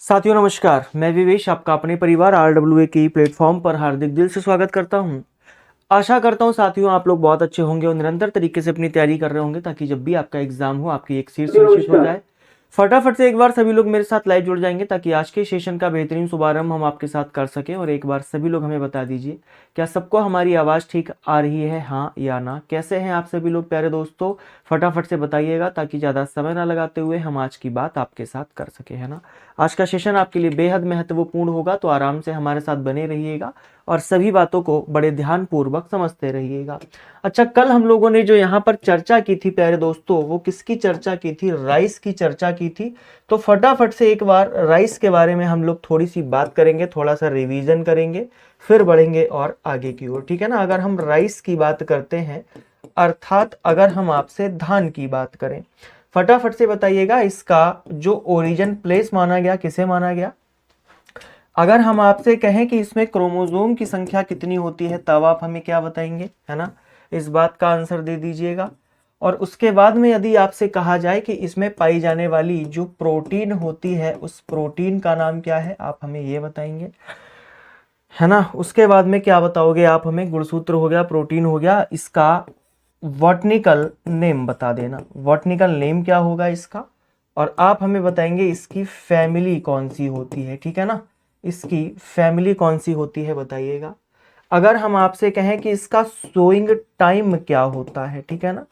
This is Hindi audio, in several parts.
साथियों नमस्कार, मैं विवेश आपका अपने परिवार RWA के प्लेटफॉर्म पर हार्दिक दिल से स्वागत करता हूं। आशा करता हूं साथियों आप लोग बहुत अच्छे होंगे और निरंतर तरीके से अपनी तैयारी कर रहे होंगे ताकि जब भी आपका एग्जाम हो आपकी एक सीट सुनिश्चित हो जाए। फटाफट से एक बार सभी लोग मेरे साथ लाइव जुड़ जाएंगे ताकि आज के सेशन का बेहतरीन शुभारंभ हम आपके साथ कर सकें। और एक बार सभी लोग हमें बता दीजिए, क्या सबको हमारी आवाज़ ठीक आ रही है, हाँ या ना? कैसे हैं आप सभी लोग प्यारे दोस्तों? फटाफट से बताइएगा ताकि ज़्यादा समय ना लगाते हुए हम आज की बात आपके साथ कर सके, है ना। आज का सेशन आपके लिए बेहद महत्वपूर्ण होगा, तो आराम से हमारे साथ बने रहिएगा और सभी बातों को बड़े ध्यानपूर्वक समझते रहिएगा। अच्छा, कल हम लोगों ने जो यहाँ पर चर्चा की थी प्यारे दोस्तों, वो किसकी चर्चा की थी? राइस की चर्चा की थी। तो फटाफट से एक बार राइस के बारे में हम लोग थोड़ी सी बात करेंगे, थोड़ा सा रिवीजन करेंगे, फिर बढ़ेंगे और आगे की ओर, ठीक है ना। अगर हम राइस की बात करते हैं, अर्थात अगर हम आपसे धान की बात करें, फटाफट से बताइएगा इसका जो ओरिजिन प्लेस माना गया, किसे माना गया? अगर हम आपसे कहें कि इसमें क्रोमोसोम की संख्या कितनी होती है, तब आप हमें क्या बताएंगे, है ना। इस बात का आंसर दे दीजिएगा। और उसके बाद में यदि आपसे कहा जाए कि इसमें पाई जाने वाली जो प्रोटीन होती है, उस प्रोटीन का नाम क्या है, आप हमें ये बताएंगे, है ना। उसके बाद में क्या बताओगे आप हमें? गुणसूत्र हो गया, प्रोटीन हो गया, इसका बॉटनिकल नेम बता देना। बॉटनिकल नेम क्या होगा इसका? और आप हमें बताएंगे इसकी फैमिली कौन सी होती है, ठीक है ना। इसकी फैमिली कौन सी होती है बताइएगा। अगर हम आपसे कहें कि इसका सोइंग टाइम क्या होता है, ठीक है ना,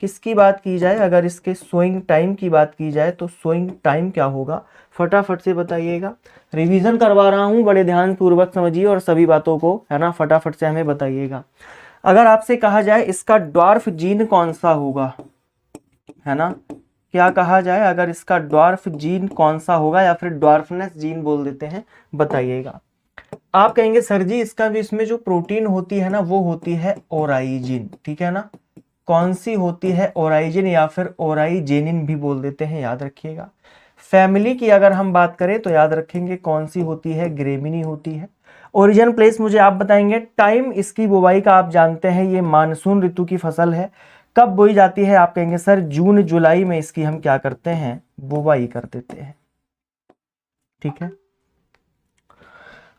किसकी बात की जाए, अगर इसके सोइंग टाइम की बात की जाए तो सोइंग टाइम क्या होगा, फटाफट से बताइएगा। रिवीजन करवा रहा हूं, बड़े ध्यान पूर्वक समझिए और सभी बातों को, है ना, फटाफट से हमें बताइएगा। अगर आपसे कहा जाए इसका ड्वार्फ जीन कौन सा होगा, है ना, क्या कहा जाए, अगर इसका ड्वार्फ जीन कौन सा होगा, या फिर ड्वार्फनेस जीन बोल देते हैं, बताइएगा। आप कहेंगे सर जी इसका भी, इसमें जो प्रोटीन होती है ना वो होती है ओराइजिन, ठीक है ना। कौन सी होती है? ओराइजिन, या फिर ओराइजेनिन भी बोल देते हैं, याद रखिएगा। फैमिली की अगर हम बात करें तो याद रखेंगे कौन सी होती है? ग्रेमिनी होती है। ओरिजिन प्लेस मुझे आप बताएंगे। टाइम इसकी बुवाई का आप जानते हैं, ये मानसून ऋतु की फसल है। कब बोई जाती है? आप कहेंगे सर जून जुलाई में इसकी हम क्या करते हैं? बुवाई कर देते हैं, ठीक है।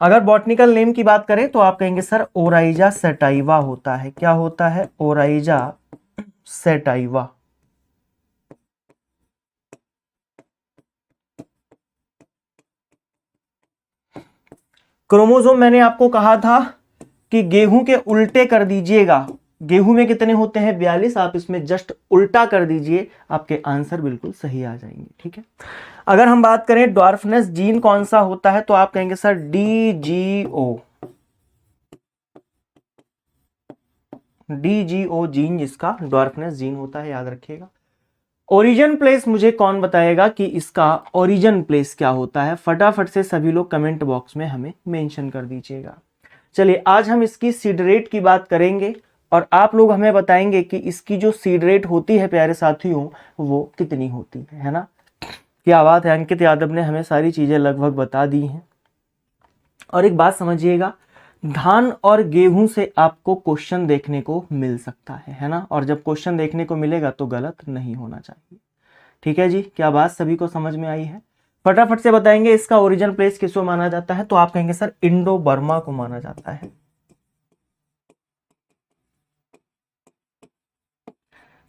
अगर बॉटनिकल नेम की बात करें तो आप कहेंगे सर ओराइजा सेटाइवा होता है। क्या होता है? Oryza sativa. क्रोमोसोम मैंने आपको कहा था कि गेहूं के उल्टे कर दीजिएगा। गेहूं में कितने होते हैं? 42। आप इसमें जस्ट उल्टा कर दीजिए, आपके आंसर बिल्कुल सही आ जाएंगे, ठीक है। अगर हम बात करें ड्वार्फनेस जीन कौन सा होता है, तो आप कहेंगे सर DGO। DGO जीन जिसका ड्वार्फनेस जीन होता है, याद रखिएगा। ओरिजिन प्लेस मुझे कौन बताएगा कि इसका ओरिजिन प्लेस क्या होता है? फटाफट से सभी लोग कमेंट बॉक्स में हमें मेंशन कर दीजिएगा। चलिए आज हम इसकी सीड रेट की बात करेंगे और आप लोग हमें बताएंगे कि इसकी जो सीड रेट होती है प्यारे साथियों, वो कितनी होती है ना। क्या बात है, अंकित यादव ने हमें सारी चीजें लगभग बता दी हैं। और एक बात समझिएगा, धान और गेहूं से आपको क्वेश्चन देखने को मिल सकता है ना। और जब क्वेश्चन देखने को मिलेगा तो गलत नहीं होना चाहिए, ठीक है जी। क्या बात सभी को समझ में आई है? फटाफट से बताएंगे इसका ओरिजिन प्लेस किसको माना जाता है, तो आप कहेंगे सर इंडो बर्मा को माना जाता है।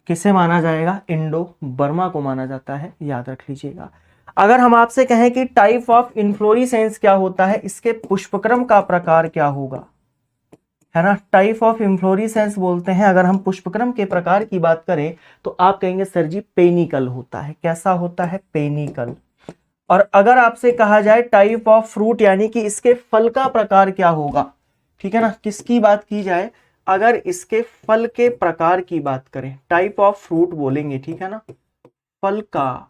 किसे माना जाएगा? इंडो बर्मा को माना जाता है, याद रख लीजिएगा। अगर हम आपसे कहें कि टाइप ऑफ इन्फ्लोरेसेंस क्या होता है, इसके पुष्पक्रम का प्रकार क्या होगा, है ना। टाइप ऑफ इन्फ्लोरेसेंस बोलते हैं। अगर हम पुष्पक्रम के प्रकार की बात करें तो आप कहेंगे सर जी पेनिकल होता है। कैसा होता है? पेनिकल। और अगर आपसे कहा जाए टाइप ऑफ फ्रूट, यानी कि इसके फल का प्रकार क्या होगा, ठीक है ना, किसकी बात की जाए, अगर इसके फल के प्रकार की बात करें, टाइप ऑफ फ्रूट बोलेंगे, ठीक है ना, फल का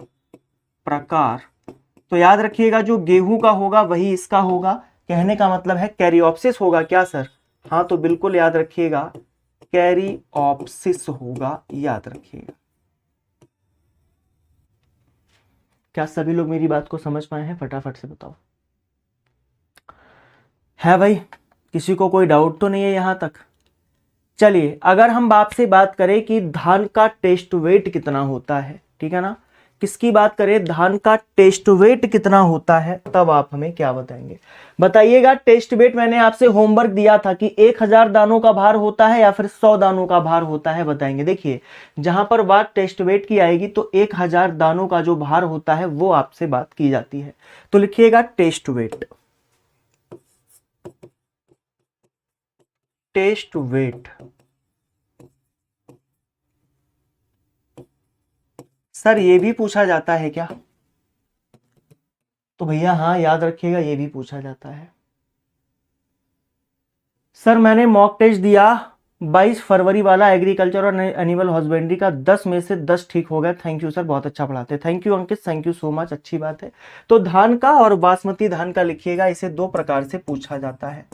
प्रकार, तो याद रखिएगा जो गेहूं का होगा वही इसका होगा। कहने का मतलब है कैरियोप्सिस होगा क्या सर? हाँ, तो बिल्कुल याद रखिएगा कैरियोप्सिस होगा, याद रखिएगा। क्या सभी लोग मेरी बात को समझ पाए हैं? फटाफट से बताओ। है भाई, किसी को कोई डाउट तो नहीं है यहां तक? चलिए अगर हम बाप से बात करें कि धान का टेस्ट वेट कितना होता है, ठीक है ना, किसकी बात करें, धान का टेस्ट वेट कितना होता है, तब आप हमें क्या बताएंगे, बताइएगा। टेस्ट वेट मैंने आपसे होमवर्क दिया था कि 1000 दानों का भार होता है या फिर 100 दानों का भार होता है, बताएंगे। देखिए जहां पर बात टेस्ट वेट की आएगी तो 1000 दानों का जो भार होता है वो आपसे बात की जाती है, तो लिखिएगा test weight. Test weight sir ये भी पूछा जाता है क्या, तो भैया हाँ याद रखिएगा ये भी पूछा जाता है। सर मैंने मॉक टेस्ट दिया 22 फरवरी वाला एग्रीकल्चर और एनिमल हस्बेंड्री का, 10 में से 10 ठीक हो गया। थैंक यू सर, बहुत अच्छा पढ़ाते, thank you Ankit, thank you so much, अच्छी बात है। तो धान का और बासमती धान का लिखिएगा, इसे दो प्रकार से पूछा जाता है।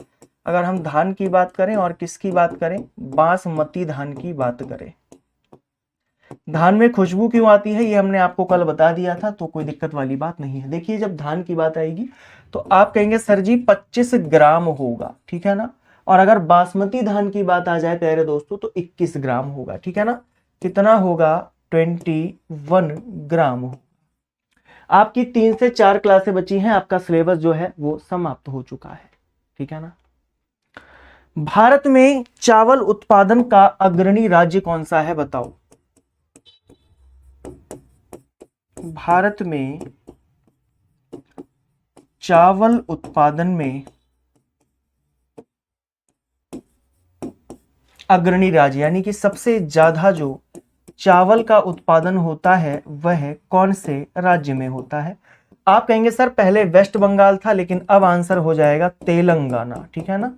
अगर हम धान की बात करें और किसकी बात करें, बासमती धान की बात करें। धान में खुशबू क्यों आती है ये हमने आपको कल बता दिया था, तो कोई दिक्कत वाली बात नहीं है। देखिए जब धान की बात आएगी तो आप कहेंगे सर जी 25 ग्राम होगा, ठीक है ना। और अगर बासमती धान की बात आ जाए प्यारे दोस्तों तो 21 ग्राम होगा, ठीक है ना। कितना होगा, 21 ग्राम हो। आपकी 3 से 4 क्लासें बची हैं, आपका सिलेबस जो है वो समाप्त हो चुका है, ठीक है ना। भारत में चावल उत्पादन का अग्रणी राज्य कौन सा है, बताओ। भारत में चावल उत्पादन में अग्रणी राज्य यानी कि सबसे ज्यादा जो चावल का उत्पादन होता है वह कौन से राज्य में होता है। आप कहेंगे सर पहले वेस्ट बंगाल था, लेकिन अब आंसर हो जाएगा तेलंगाना, ठीक है ना।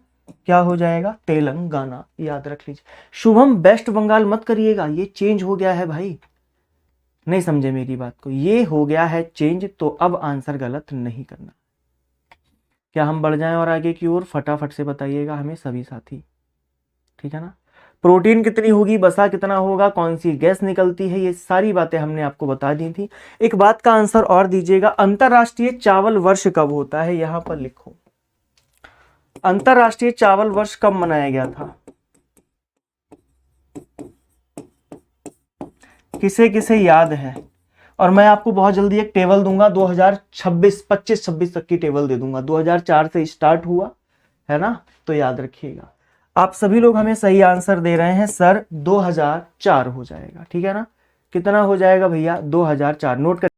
क्या हो जाएगा, तेलंगाना, याद रख लीजिए। शुभम वेस्ट बंगाल मत करिएगा, ये चेंज हो गया है भाई, नहीं समझे मेरी बात को, ये हो गया है चेंज, तो अब आंसर गलत नहीं करना। क्या हम बढ़ जाएं और आगे की ओर, फटाफट से बताइएगा हमें सभी साथी, ठीक है ना। प्रोटीन कितनी होगी, बसा कितना होगा, कौन सी गैस निकलती है, ये सारी बातें हमने आपको बता दी थी। एक बात का आंसर और दीजिएगा, अंतरराष्ट्रीय चावल वर्ष कब होता है, यहां पर लिखो। अंतरराष्ट्रीय चावल वर्ष कब मनाया गया था, किसे किसे याद है। और मैं आपको बहुत जल्दी एक टेबल दूंगा, 2026 25-26 तक की टेबल दे दूंगा, 2004 से स्टार्ट हुआ है ना, तो याद रखिएगा। आप सभी लोग हमें सही आंसर दे रहे हैं सर, 2004 हो जाएगा, ठीक है ना। कितना हो जाएगा भैया, 2004, नोट कर।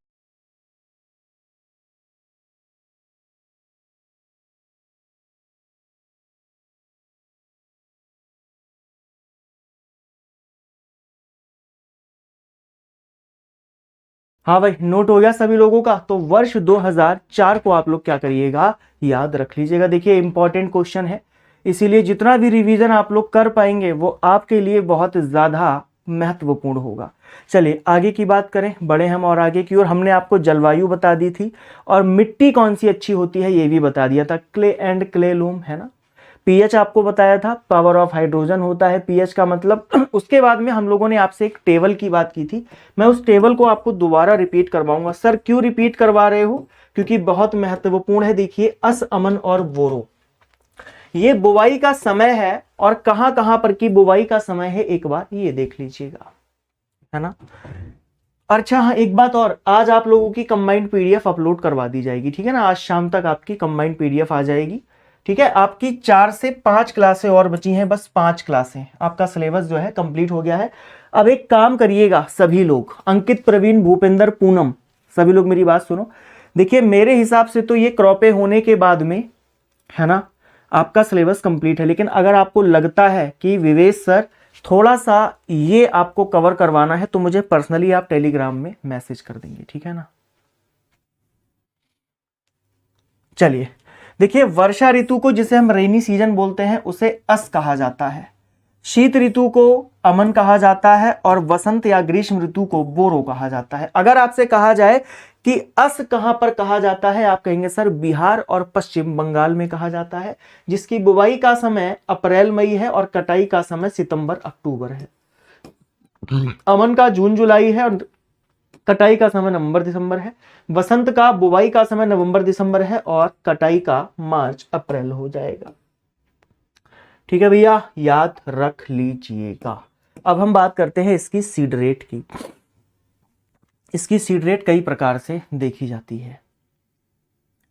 हाँ भाई नोट हो गया सभी लोगों का, तो वर्ष 2004 को आप लोग क्या करिएगा, याद रख लीजिएगा। देखिए इंपॉर्टेंट क्वेश्चन है, इसीलिए जितना भी रिवीजन आप लोग कर पाएंगे वो आपके लिए बहुत ज्यादा महत्वपूर्ण होगा। चलिए आगे की बात करें, बढ़े हम और आगे की ओर। हमने आपको जलवायु बता दी थी और मिट्टी कौन सी अच्छी होती है ये भी बता दिया था, क्ले एंड क्ले लूम, है ना। पीएच आपको बताया था, पावर ऑफ हाइड्रोजन होता है पीएच का मतलब। उसके बाद में हम लोगों ने आपसे एक टेबल की बात की थी, मैं उस टेबल को आपको दोबारा रिपीट करवाऊंगा। सर क्यों रिपीट करवा रहे हो, क्योंकि बहुत महत्वपूर्ण है। देखिए अस, अमन और बोरो, ये बुवाई का समय है, और कहां कहां पर की बुवाई का समय है एक बार ये देख लीजिएगा, है ना। अच्छा हाँ एक बात और, आज आप लोगों की कंबाइंड पीडीएफ अपलोड करवा दी जाएगी, ठीक है ना। आज शाम तक आपकी कंबाइंड पीडीएफ आ जाएगी, ठीक है। आपकी 4 से 5 क्लासें और बची हैं, बस 5 क्लासें, आपका सिलेबस जो है कंप्लीट हो गया है। अब एक काम करिएगा सभी लोग, अंकित, प्रवीण, भूपेंद्र, पूनम, सभी लोग मेरी बात सुनो। देखिए मेरे हिसाब से तो ये क्रॉपे होने के बाद में, है ना, आपका सिलेबस कंप्लीट है। लेकिन अगर आपको लगता है कि विवेश सर थोड़ा सा ये आपको कवर करवाना है, तो मुझे पर्सनली आप टेलीग्राम में मैसेज कर देंगे, ठीक है ना। चलिए देखिए, वर्षा ऋतु को जिसे हम रेनी सीजन बोलते हैं उसे अस कहा जाता है, शीत ऋतु को अमन कहा जाता है, और वसंत या ग्रीष्म ऋतु को बोरो कहा जाता है। अगर आपसे कहा जाए कि अस कहां पर कहा जाता है, आप कहेंगे सर बिहार और पश्चिम बंगाल में कहा जाता है, जिसकी बुवाई का समय अप्रैल मई है और कटाई का समय सितंबर अक्टूबर है। अमन का जून जुलाई है और कटाई का समय नवंबर दिसंबर है। वसंत का बुवाई का समय नवंबर दिसंबर है और कटाई का मार्च अप्रैल हो जाएगा, ठीक है भैया, याद रख लीजिएगा। अब हम बात करते हैं इसकी सीड रेट की। इसकी सीड रेट कई प्रकार से देखी जाती है।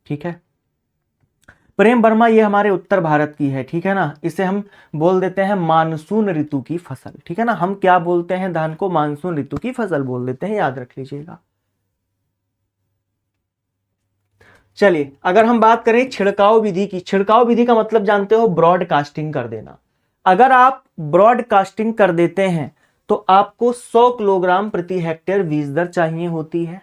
ठीक है, प्रेम वर्मा ये हमारे उत्तर भारत की है। ठीक है ना, इसे हम बोल देते हैं मानसून ऋतु की फसल। ठीक है ना, हम क्या बोलते हैं धान को? मानसून ऋतु की फसल बोल देते हैं, याद रख लीजिएगा। चलिए, अगर हम बात करें छिड़काव विधि की, छिड़काव विधि का मतलब जानते हो? ब्रॉडकास्टिंग कर देना। अगर आप ब्रॉडकास्टिंग कर देते हैं तो आपको 100 किलोग्राम प्रति हेक्टेयर बीज दर चाहिए होती है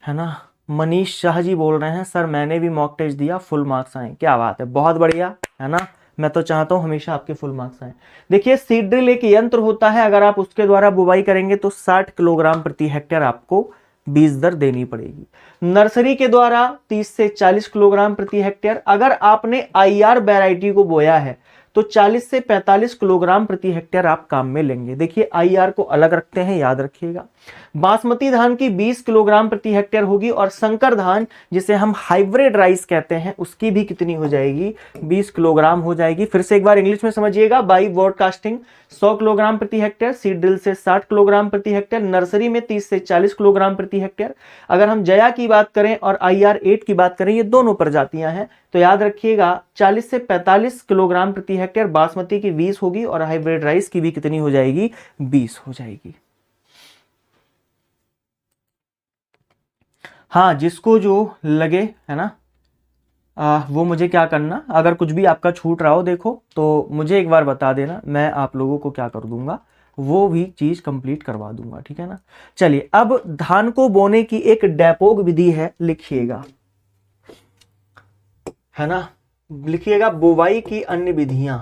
ना। मनीष शाह जी बोल रहे हैं सर मैंने भी मॉक टेस्ट दिया, फुल मार्क्स आए। क्या बात है, बहुत बढ़िया, है ना। मैं तो चाहता हूं हमेशा आपके फुल मार्क्स आए। देखिए, सीड ड्रिल एक यंत्र होता है, अगर आप उसके द्वारा बुवाई करेंगे तो 60 किलोग्राम प्रति हेक्टेयर आपको बीज दर देनी पड़ेगी। नर्सरी के द्वारा 30 से 40 किलोग्राम प्रति हेक्टेयर। अगर आपने आईआर वैरायटी को बोया है तो 40 से 45 किलोग्राम प्रति हेक्टेयर आप काम में लेंगे। देखिए, आईआर को अलग रखते हैं, याद रखिएगा। बासमती धान की 20 किलोग्राम प्रति हेक्टेयर होगी, और संकर धान जिसे हम हाइब्रिड राइस कहते हैं उसकी भी कितनी हो जाएगी? 20 किलोग्राम हो जाएगी। फिर से एक बार इंग्लिश में समझिएगा। बाई ब्रॉडकास्टिंग 100 किलोग्राम प्रति हेक्टेयर, सीड ड्रिल से 60 किलोग्राम प्रति हेक्टेयर, नर्सरी में 30 से 40 किलोग्राम प्रति हेक्टेयर। अगर हम जया की बात करें और IR8 की बात करें, ये दोनों प्रजातियां हैं, तो याद रखिएगा 40 से 45 किलोग्राम प्रति हेक्टेयर बासमती की 20 होगी, और हाइब्रिड राइस की भी कितनी हो जाएगी? 20 हो जाएगी। हाँ, जिसको जो लगे, है ना, वो मुझे क्या करना, अगर कुछ भी आपका छूट रहा हो देखो तो मुझे एक बार बता देना, मैं आप लोगों को क्या कर दूंगा, वो भी चीज कंप्लीट करवा दूंगा। ठीक है ना। चलिए, अब धान को बोने की एक डेपोग विधि है, लिखिएगा, है ना, लिखिएगा बुवाई की अन्य विधियां।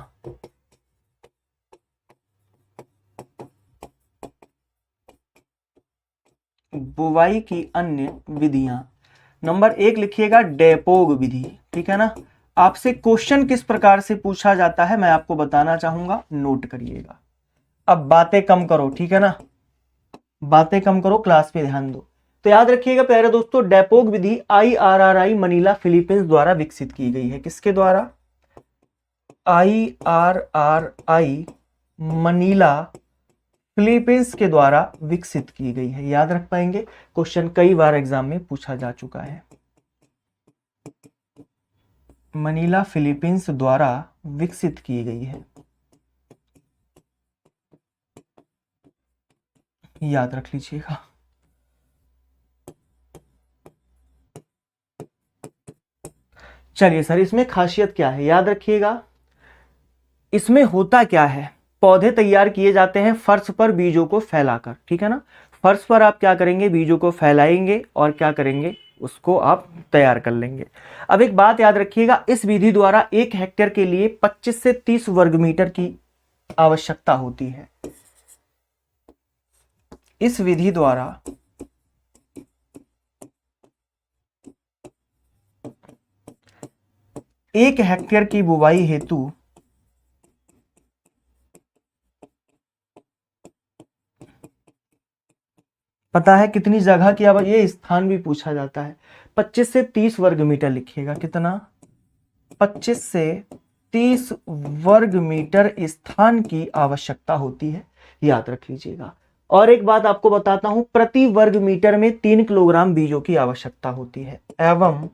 बुवाई की अन्य विधियां, नंबर 1 लिखिएगा डेपोग विधि। ठीक है ना। आपसे क्वेश्चन किस प्रकार से पूछा जाता है मैं आपको बताना चाहूंगा, नोट करिएगा। अब बातें कम करो, ठीक है ना, बातें कम करो, क्लास पे ध्यान दो। तो याद रखिएगा प्यारे दोस्तों, डेपोग विधि IRRI मनीला फिलीपींस द्वारा विकसित की गई है। किसके द्वारा? IRRI मनीला फिलीपींस के द्वारा विकसित की गई है। याद रख पाएंगे, क्वेश्चन कई बार एग्जाम में पूछा जा चुका है। मनीला फिलीपींस द्वारा विकसित की गई है, याद रख लीजिएगा। चलिए सर, इसमें खासियत क्या है, याद रखिएगा। इसमें होता क्या है, पौधे तैयार किए जाते हैं फर्श पर बीजों को फैलाकर। ठीक है ना, फर्श पर आप क्या करेंगे, बीजों को फैलाएंगे और क्या करेंगे, उसको आप तैयार कर लेंगे। अब एक बात याद रखिएगा, इस विधि द्वारा 1 हेक्टेयर के लिए 25 से 30 वर्ग मीटर की आवश्यकता होती है। इस विधि द्वारा 1 हेक्टेयर की बुवाई हेतु पता है कितनी जगह की, अब ये स्थान भी पूछा जाता है। 25 से 30 वर्ग मीटर लिखिएगा, कितना? 25 से 30 वर्ग मीटर स्थान की आवश्यकता होती है, याद रख लीजिएगा। और एक बात आपको बताता हूं, प्रति वर्ग मीटर में 3 किलोग्राम बीजों की आवश्यकता होती है, एवं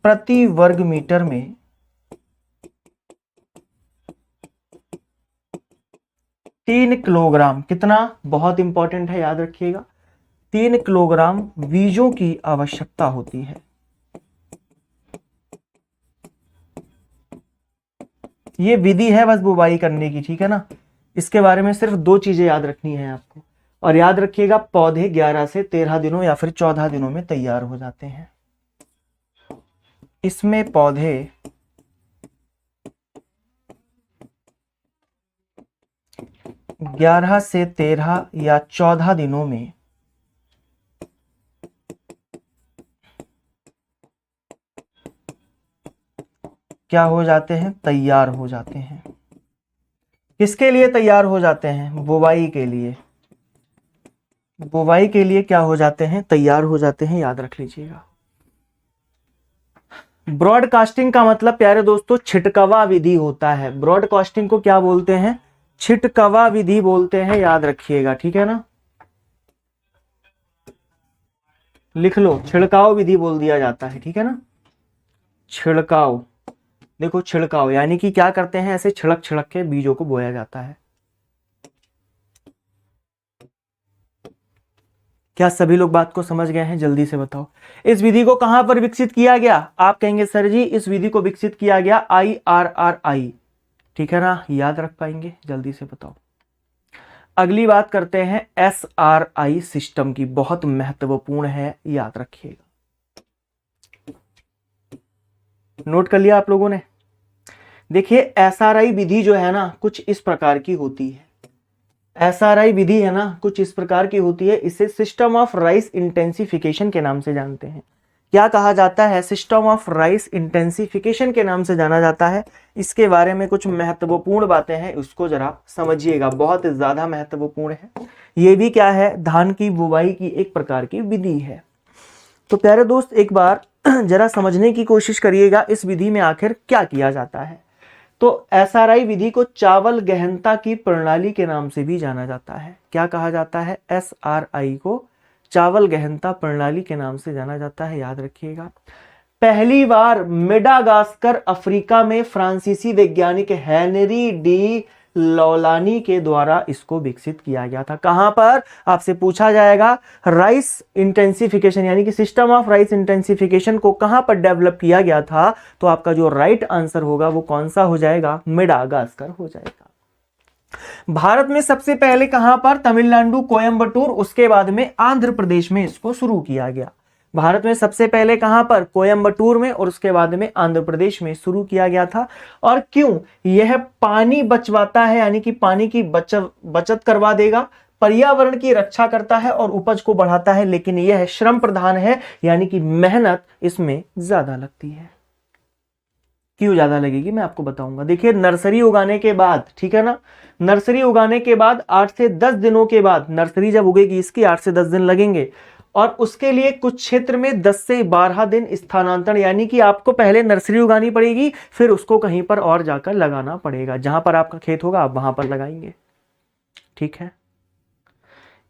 प्रति वर्ग मीटर में 3 किलोग्राम, कितना, बहुत इंपॉर्टेंट है, याद रखिएगा, 3 किलोग्राम बीजों की आवश्यकता होती है। ये विधि है बस बुवाई करने की। ठीक है ना, इसके बारे में सिर्फ 2 चीजें याद रखनी है आपको, और याद रखिएगा पौधे 11 से 13 दिनों या फिर 14 दिनों में तैयार हो जाते हैं। इसमें पौधे 11 से 13 या 14 दिनों में क्या हो जाते हैं, तैयार हो जाते हैं। किसके लिए तैयार हो जाते हैं? बुवाई के लिए। बुवाई के लिए क्या हो जाते हैं, तैयार हो जाते हैं, याद रख लीजिएगा। ब्रॉडकास्टिंग का मतलब प्यारे दोस्तों छिटकवा विधि होता है। ब्रॉडकास्टिंग को क्या बोलते हैं? छिटकवा विधि बोलते हैं, याद रखिएगा, ठीक है ना। लिख लो, छिड़काव विधि बोल दिया जाता है, ठीक है ना। छिड़काव, देखो छिड़काव यानी कि क्या करते हैं, ऐसे छिड़क छिड़क के बीजों को बोया जाता है। क्या सभी लोग बात को समझ गए हैं? जल्दी से बताओ। इस विधि को कहां पर विकसित किया गया? आप कहेंगे सर जी इस विधि को विकसित किया गया IRRI, ठीक है ना, याद रख पाएंगे? जल्दी से बताओ। अगली बात करते हैं SRI सिस्टम की, बहुत महत्वपूर्ण है, याद रखिएगा। नोट कर लिया आप लोगों ने? देखिए SRI विधि जो है ना कुछ इस प्रकार की होती है। SRI विधि है ना कुछ इस प्रकार की होती है। इसे सिस्टम ऑफ राइस इंटेंसिफिकेशन के नाम से जानते हैं। क्या कहा जाता है? सिस्टम ऑफ राइस इंटेंसिफिकेशन के नाम से जाना जाता है। इसके बारे में कुछ महत्वपूर्ण बातें हैं, उसको जरा समझिएगा, बहुत ज्यादा महत्वपूर्ण है। ये भी क्या है? धान की बुवाई की एक प्रकार की विधि है। तो प्यारे दोस्त एक बार जरा समझने की कोशिश करिएगा इस विधि में आखिर क्या किया जाता है। तो SRI विधि को चावल गहनता की प्रणाली के नाम से भी जाना जाता है। क्या कहा जाता है? SRI को चावल गहनता प्रणाली के नाम से जाना जाता है, याद रखिएगा। पहली बार मेडागास्कर अफ्रीका में फ्रांसीसी वैज्ञानिक हेनरी डी लौलानी के द्वारा इसको विकसित किया गया था। कहां पर? आपसे पूछा जाएगा राइस इंटेंसिफिकेशन यानी कि सिस्टम ऑफ राइस इंटेंसिफिकेशन को कहां पर डेवलप किया गया था, तो आपका जो राइट आंसर होगा वो कौन सा हो जाएगा? मेडागास्कर हो जाएगा। भारत में सबसे पहले कहां पर? तमिलनाडु कोयंबटूर, उसके बाद में आंध्र प्रदेश में इसको शुरू किया गया। भारत में सबसे पहले कहां पर? कोयंबटूर में, और उसके बाद में आंध्र प्रदेश में शुरू किया गया था। और क्यों? यह पानी बचवाता है यानी कि पानी की बचत करवा देगा, पर्यावरण की रक्षा करता है और उपज को बढ़ाता है, लेकिन यह श्रम प्रधान है यानी कि मेहनत इसमें ज्यादा लगती है। क्यों ज्यादा लगेगी मैं आपको बताऊंगा। देखिए नर्सरी उगाने के बाद, ठीक है ना, नर्सरी उगाने के बाद 8 से 10 दिनों के बाद नर्सरी जब उगेगी इसकी 8 से 10 दिन लगेंगे, और उसके लिए कुछ क्षेत्र में 10 से 12 दिन स्थानांतरण, यानी कि आपको पहले नर्सरी उगानी पड़ेगी, फिर उसको कहीं पर और जाकर लगाना पड़ेगा। जहां पर आपका खेत होगा आप वहां पर लगाएंगे, ठीक है।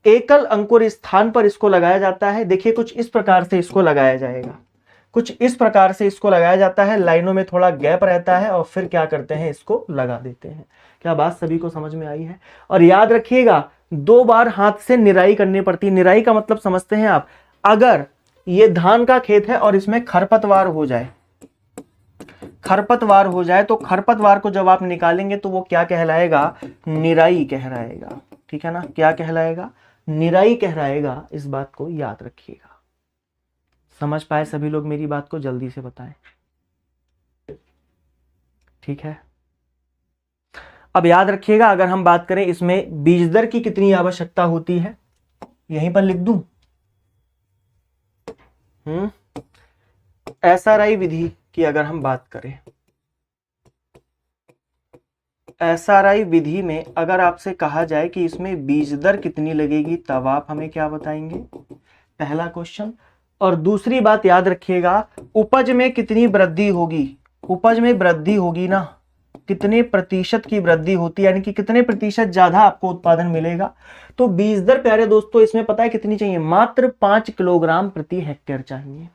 एकल अंकुर स्थान पर इसको लगाया जाता है। देखिए कुछ इस प्रकार से इसको लगाया जाएगा, कुछ इस प्रकार से इसको लगाया जाता है, लाइनों में थोड़ा गैप रहता है और फिर क्या करते हैं, इसको लगा देते हैं। क्या बात सभी को समझ में आई है? और याद रखिएगा 2 बार हाथ से निराई करनी पड़ती है। निराई का मतलब समझते हैं आप? अगर ये धान का खेत है और इसमें खरपतवार हो जाए, खरपतवार हो जाए, तो खरपतवार को जब आप निकालेंगे तो वो क्या कहलाएगा? निराई कहलाएगा, ठीक है ना। क्या कहलाएगा? निराई कहलाएगा। इस बात को याद रखिएगा। समझ पाए सभी लोग मेरी बात को? जल्दी से बताएं, ठीक है। अब याद रखिएगा अगर हम बात करें इसमें बीज दर की कितनी आवश्यकता होती है, यहीं पर लिख दूं। SRI विधि की अगर हम बात करें, SRI विधि में अगर आपसे कहा जाए कि इसमें बीज दर कितनी लगेगी, तब आप हमें क्या बताएंगे? पहला क्वेश्चन। और दूसरी बात याद रखिएगा उपज में कितनी वृद्धि होगी। उपज में वृद्धि होगी ना, कितने प्रतिशत की वृद्धि होती है, यानी कि कितने प्रतिशत ज्यादा आपको उत्पादन मिलेगा। तो बीज दर प्यारे दोस्तों इसमें पता है कितनी चाहिए? मात्र 5 किलोग्राम प्रति हेक्टेयर चाहिए।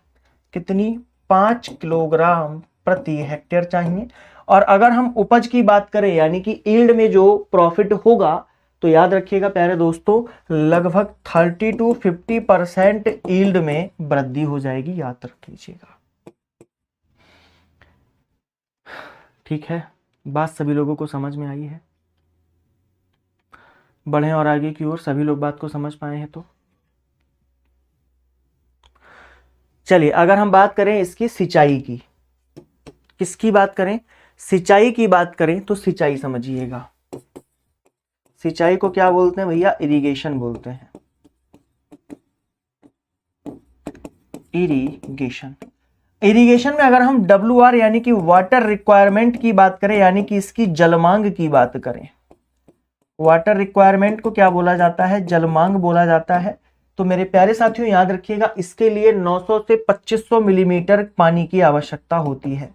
कितनी? 5 किलोग्राम प्रति हेक्टेयर चाहिए। और अगर हम उपज की बात करें यानी कि यील्ड में जो प्रॉफिट होगा, तो याद रखिएगा प्यारे दोस्तों लगभग 30 to 50% यील्ड में वृद्धि हो जाएगी, याद रख लीजिएगा, ठीक है। बात सभी लोगों को समझ में आई है? बढ़ें और आगे की ओर। सभी लोग बात को समझ पाए हैं तो चलिए अगर हम बात करें इसकी सिंचाई की, किसकी बात करें? सिंचाई की बात करें तो सिंचाई समझिएगा। सिंचाई को क्या बोलते हैं भैया? इरिगेशन बोलते हैं, इरिगेशन। इरिगेशन में अगर हम WR यानी कि वाटर रिक्वायरमेंट की बात करें, यानी कि इसकी जलमांग की बात करें, वाटर रिक्वायरमेंट को क्या बोला जाता है? जलमांग बोला जाता है। तो मेरे प्यारे साथियों याद रखिएगा इसके लिए 900 से 2500 मिलीमीटर पानी की आवश्यकता होती है।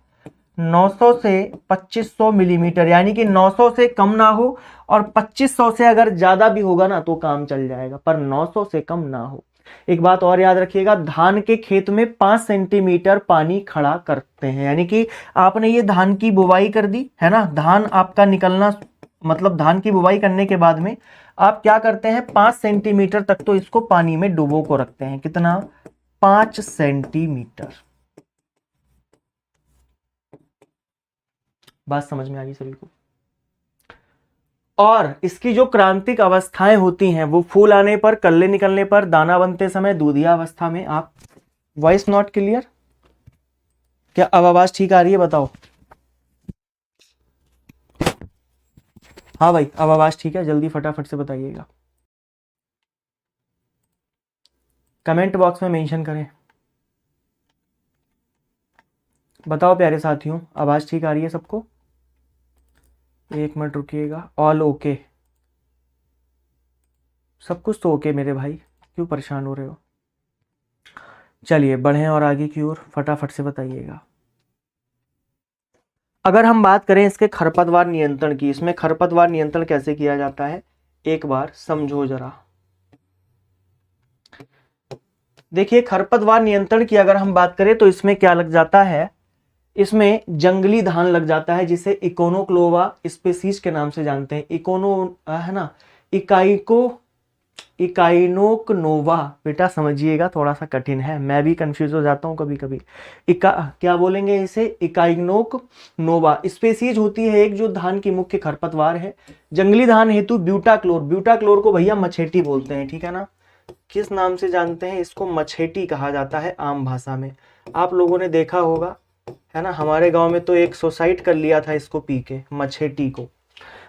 900 से 2500 मिलीमीटर, यानी कि 900 से कम ना हो और 2500 से अगर ज्यादा भी होगा ना तो काम चल जाएगा, पर 900 से कम ना हो। एक बात और याद रखिएगा, धान के खेत में 5 सेंटीमीटर पानी खड़ा करते हैं, यानी कि आपने ये धान की बुवाई कर दी है ना, धान आपका निकलना मतलब धान की बुवाई करने के बाद में आप क्या करते हैं, 5 सेंटीमीटर तक तो इसको पानी में डुबो को रखते हैं। कितना? 5 सेंटीमीटर। बात समझ में आ गई सभी को? और इसकी जो क्रांतिक अवस्थाएं होती हैं वो फूल आने पर, कल्ले निकलने पर, दाना बनते समय, दूधिया अवस्था में। आप वॉइस नॉट क्लियर? क्या अब आवाज ठीक आ रही है? बताओ। हाँ भाई, अब आवाज ठीक है? जल्दी फटाफट से बताइएगा, कमेंट बॉक्स में मेंशन करें। बताओ प्यारे साथियों, आवाज ठीक आ रही है सबको? एक मिनट रुकिएगा। All okay? सब कुछ तो ओके मेरे भाई, क्यों परेशान हो रहे हो? चलिए बढ़ें और आगे की ओर, फटाफट से बताइएगा। अगर हम बात करें इसके खरपतवार नियंत्रण की, इसमें खरपतवार नियंत्रण कैसे किया जाता है एक बार समझो जरा। देखिए, खरपतवार नियंत्रण की अगर हम बात करें तो इसमें क्या लग जाता है, इसमें जंगली धान लग जाता है जिसे इकोनोक्लोवा स्पेसीज के नाम से जानते हैं। इकोनो है ना, इकाइनोक्नोवा। बेटा समझिएगा, थोड़ा सा कठिन है, मैं भी कंफ्यूज हो जाता हूं कभी कभी। क्या बोलेंगे इसे? इकाइनोक्नोवा। स्पेसीज होती है एक जो धान की मुख्य खरपतवार है। जंगली धान हेतु ब्यूटाक्लोर, ब्यूटाक्लोर को भैया मछेटी बोलते हैं, ठीक है ना। किस नाम से जानते हैं इसको? मछेटी कहा जाता है आम भाषा में। आप लोगों ने देखा होगा है ना, हमारे गांव में तो एक सुसाइड कर लिया था इसको पी के, मछेटी को।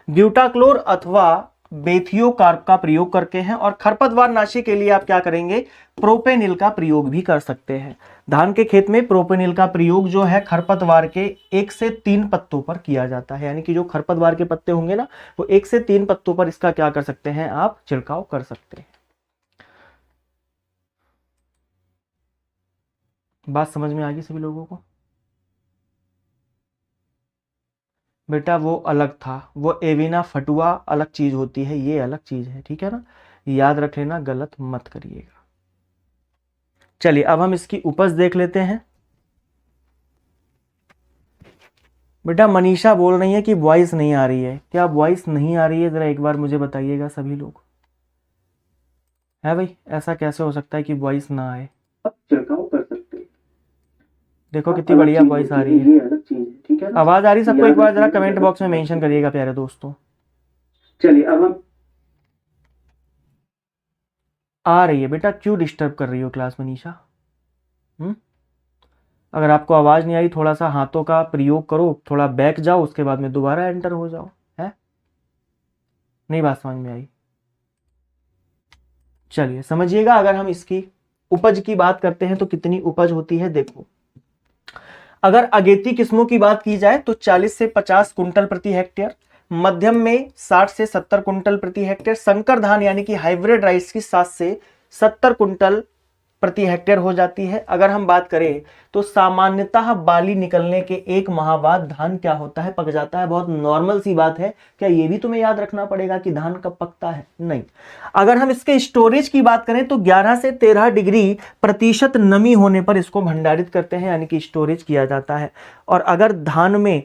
ब्यूटाक्लोर अथवा बेथियोकार्ब का प्रयोग करके हैं। और खरपतवार नाशी के लिए आप क्या करेंगे? प्रोपेनिल का प्रयोग भी कर सकते हैं। धान के खेत में प्रोपेनिल का प्रयोग जो है खरपतवार के 1 से 3 पत्तों पर किया जाता है, यानी कि जो खरपतवार के पत्ते होंगे ना वो 1 से 3 पत्तों पर इसका क्या कर सकते हैं आप? छिड़काव कर सकते हैं। बात समझ में आ गई सभी लोगों को? बेटा वो अलग था, वो एविना फटुआ अलग चीज होती है, ये अलग चीज है, ठीक है ना, याद रख लेना, गलत मत करिएगा। चलिए अब हम इसकी उपज देख लेते हैं। बेटा मनीषा बोल रही है कि वॉइस नहीं आ रही है। क्या वॉइस नहीं आ रही है? जरा एक बार मुझे बताइएगा सभी लोग। है भाई, ऐसा कैसे हो सकता है कि वॉइस ना आए? छिड़काव कर सकते हैं। देखो कितनी बढ़िया वॉइस आ रही है, ये अलग चीज है, ठीक है ना। आवाज आ रही सबको? एक बार जरा कमेंट बॉक्स में मेंशन करिएगा प्यारे दोस्तों। चलिए अब हम आ रही है। बेटा क्यों डिस्टर्ब कर रही हो क्लास मनीषा? अगर आपको आवाज नहीं आई, थोड़ा सा हाथों का प्रयोग करो, थोड़ा बैक जाओ, उसके बाद में दोबारा एंटर हो जाओ। है नहीं? बात समझ में आई? चलिए समझिएगा, अगर हम इसकी उपज की बात करते हैं तो कितनी उपज होती है देखो। अगर अगेती किस्मों की बात की जाए तो 40 से 50 कुंटल प्रति हेक्टेयर, मध्यम में 60 से 70 कुंटल प्रति हेक्टेयर, संकर धान यानी कि हाइब्रिड राइस की 60 से 70 कुंटल प्रति हेक्टेयर हो जाती है। अगर हम बात करें तो सामान्यतः बाली निकलने के 1 माह बाद धान क्या होता है? पक जाता है। बहुत नॉर्मल सी बात है। क्या ये भी तुम्हें याद रखना पड़ेगा कि धान कब पकता है? नहीं। अगर हम इसके स्टोरेज की बात करें तो 11 से 13 डिग्री प्रतिशत नमी होने पर इसको भंडारित करते हैं, यानी कि स्टोरेज किया जाता है। और अगर धान में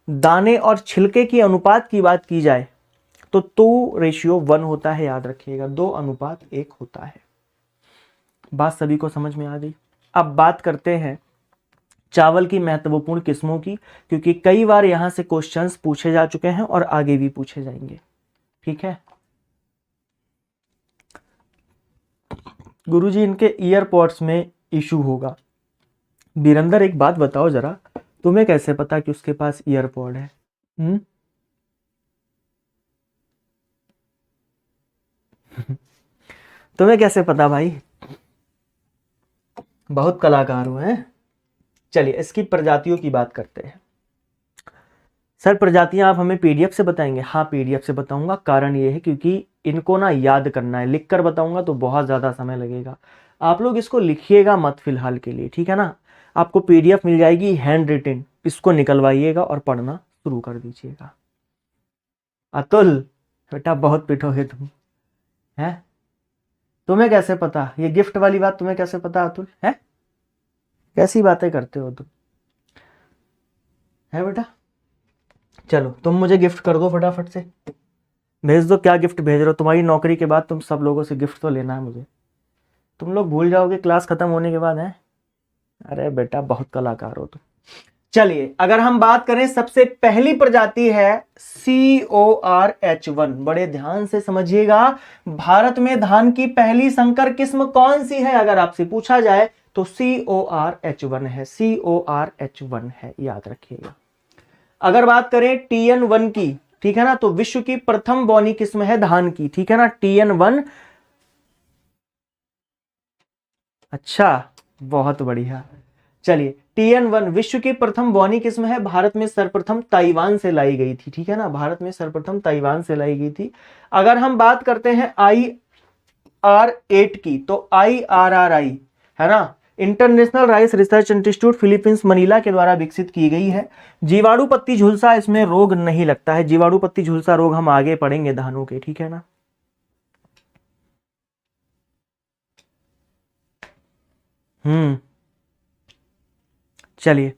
दाने और छिलके की अनुपात की बात की जाए तो 2:1 होता है, याद रखिएगा, 2:1 होता है। बात सभी को समझ में आ गई? अब बात करते हैं चावल की महत्वपूर्ण किस्मों की, क्योंकि कई बार यहां से क्वेश्चंस पूछे जा चुके हैं और आगे भी पूछे जाएंगे, ठीक है। गुरुजी इनके ईयरपॉड्स में इशू होगा। बीरंदर एक बात बताओ जरा, तुम्हें कैसे पता कि उसके पास ईयरपॉड है? तुम्हें कैसे पता भाई? बहुत कलाकार हो हैं। चलिए इसकी प्रजातियों की बात करते हैं। सर प्रजातियां आप हमें पीडीएफ से बताएंगे? हाँ पीडीएफ से बताऊंगा। कारण ये है क्योंकि इनको ना याद करना है, लिखकर बताऊंगा तो बहुत ज्यादा समय लगेगा। आप लोग इसको लिखिएगा मत फिलहाल के लिए, ठीक है ना। आपको पीडीएफ मिल जाएगी हैंड रिटन, इसको निकलवाइएगा और पढ़ना शुरू कर दीजिएगा। अतुल बेटा बहुत पिटोगे तुम, हैं? तुम्हें कैसे पता? ये गिफ्ट वाली बात तुम्हें कैसे पता अतुल? है कैसी बातें करते हो तुम, है बेटा? चलो तुम मुझे गिफ्ट कर दो, फटाफट से भेज दो। क्या गिफ्ट भेज रहे हो? तुम्हारी नौकरी के बाद तुम सब लोगों से गिफ्ट तो लेना है मुझे। तुम लोग भूल जाओगे क्लास खत्म होने के बाद, है? अरे बेटा बहुत कलाकार हो तुम। चलिए अगर हम बात करें, सबसे पहली प्रजाति है CORH1। बड़े ध्यान से समझिएगा, भारत में धान की पहली संकर किस्म कौन सी है अगर आपसे पूछा जाए तो CORH1 है, CORH1 है, याद रखिएगा। अगर बात करें TN1 की, ठीक है ना, तो विश्व की प्रथम बौनी किस्म है धान की, ठीक है ना, TN1। अच्छा बहुत बढ़िया। चलिए TN1 विश्व की प्रथम बौनी किस्म है, भारत में सर्वप्रथम ताइवान से लाई गई थी, ठीक है ना, भारत में सर्वप्रथम ताइवान से लाई गई थी। अगर हम बात करते हैं IR8 की, तो IRRI है ना, international rice research institute Philippines Manila के द्वारा विकसित की गई है। जीवाणु पत्ती झुलसा, इसमें रोग नहीं लगता है। जीवाणु पत्ती झुलसा रोग हम आगे पढ़ेंगे धानों के, ठीक है ना। चलिए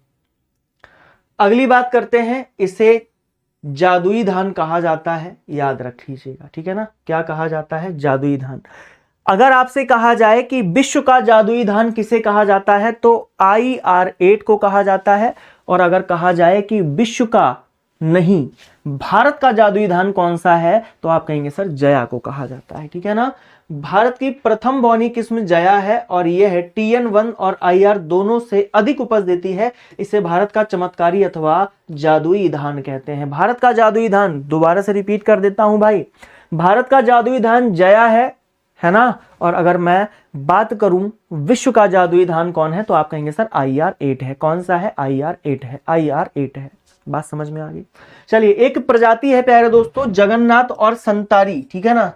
अगली बात करते हैं, इसे जादुई धान कहा जाता है, याद रख लीजिएगा, ठीक है ना। क्या कहा जाता है? जादुई धान। अगर आपसे कहा जाए कि विश्व का जादुई धान किसे कहा जाता है तो IR8 को कहा जाता है। और अगर कहा जाए कि विश्व का नहीं, भारत का जादुई धान कौन सा है, तो आप कहेंगे सर जया को कहा जाता है, ठीक है ना। भारत की प्रथम बौनी किस्म जया है और यह है TN1 और IR दोनों से अधिक उपज देती है। इसे भारत का चमत्कारी अथवा जादुई धान कहते हैं। भारत का जादुई धान, दोबारा से रिपीट कर देता हूं भाई, भारत का जादुई धान जया है ना। और अगर मैं बात करूं विश्व का जादुई धान कौन है, तो आप कहेंगे सर IR8 है। कौन सा है? IR8 है, IR8 है। बात समझ में आ गई? चलिए एक प्रजाति है प्यारे दोस्तों जगन्नाथ और संतारी, ठीक है ना,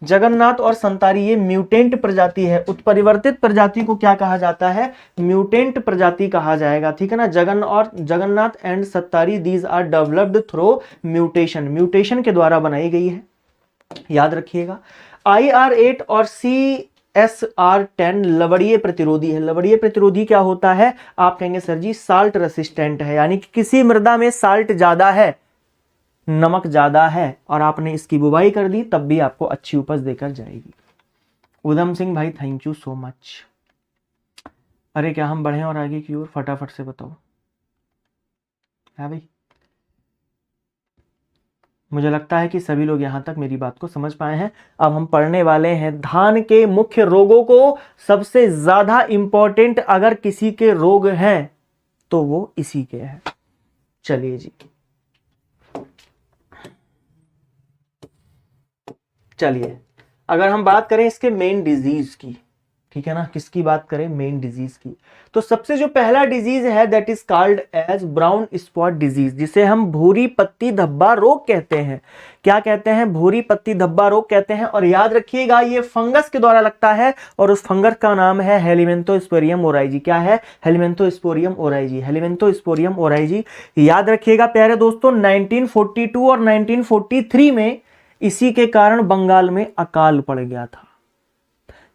जगन्नाथ और संतारी, ये म्यूटेंट प्रजाति है। उत्परिवर्तित प्रजाति को क्या कहा जाता है? म्यूटेंट प्रजाति कहा जाएगा, ठीक है ना। Jagannath and Santari, these are developed through mutation, mutation के द्वारा बनाई गई है, याद रखिएगा। IR8 और CSR10 लवड़ीय प्रतिरोधी है। लवड़ीय प्रतिरोधी क्या होता है? आप कहेंगे सर जी साल्ट रेसिस्टेंट है, यानी कि किसी मृदा में साल्ट ज्यादा है, नमक ज्यादा है, और आपने इसकी बुवाई कर दी तब भी आपको अच्छी उपज देकर जाएगी। उधम सिंह भाई थैंक यू सो मच। अरे क्या हम बढ़े और आगे की ओर? फटाफट से बताओ। है भाई, मुझे लगता है कि सभी लोग यहां तक मेरी बात को समझ पाए हैं। अब हम पढ़ने वाले हैं धान के मुख्य रोगों को। सबसे ज्यादा इंपॉर्टेंट अगर किसी के रोग हैं तो वो इसी के हैं। चलिए जी, चलिए अगर हम बात करें इसके मेन डिजीज की, ठीक है ना, किसकी बात करें? मेन डिजीज की, तो सबसे जो पहला डिजीज है that is called as brown spot disease, जिसे हम भूरी पत्ती धब्बा रोग कहते हैं। क्या कहते हैं? भूरी पत्ती धब्बा रोग कहते हैं। और याद रखिएगा ये फंगस के द्वारा लगता है और उस फंगस का नाम है हेलिमेंथोस्पोरियम ओराइजी। क्या है? हेलिमेंथोस्पोरियम ओराइजी, हेलिमेंथोस्पोरियम ओराइजी। याद रखिएगा प्यारे दोस्तों 1942 और 1943 में इसी के कारण बंगाल में अकाल पड़ गया था।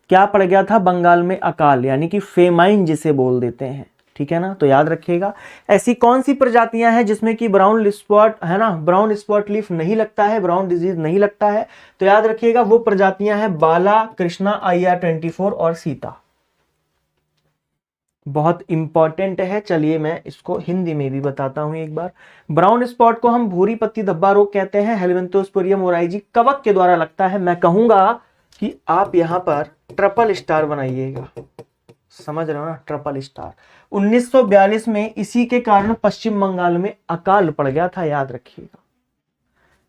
क्या पड़ गया था? बंगाल में अकाल, यानी कि फेमाइन जिसे बोल देते हैं, ठीक है ना। तो याद रखिएगा ऐसी कौन सी प्रजातियां हैं जिसमें कि ब्राउन स्पॉट है ना, ब्राउन स्पॉट लीफ नहीं लगता है, ब्राउन डिजीज नहीं लगता है। तो याद रखिएगा वो प्रजातियां हैं बाला, कृष्णा, IR24 और सीता। बहुत इंपॉर्टेंट है। चलिए मैं इसको हिंदी में भी बताता हूं एक बार। ब्राउन स्पॉट को हम भूरी पत्ती धब्बा रोग कहते हैं। हेलिमेंथोस्पोरियम ओराइजी कवक के द्वारा लगता है। मैं कहूंगा कि आप यहां पर ट्रिपल स्टार बनाइएगा, समझ रहे हो ना, ट्रिपल स्टार। 1942 में इसी के कारण पश्चिम बंगाल में अकाल पड़ गया था, याद रखिएगा,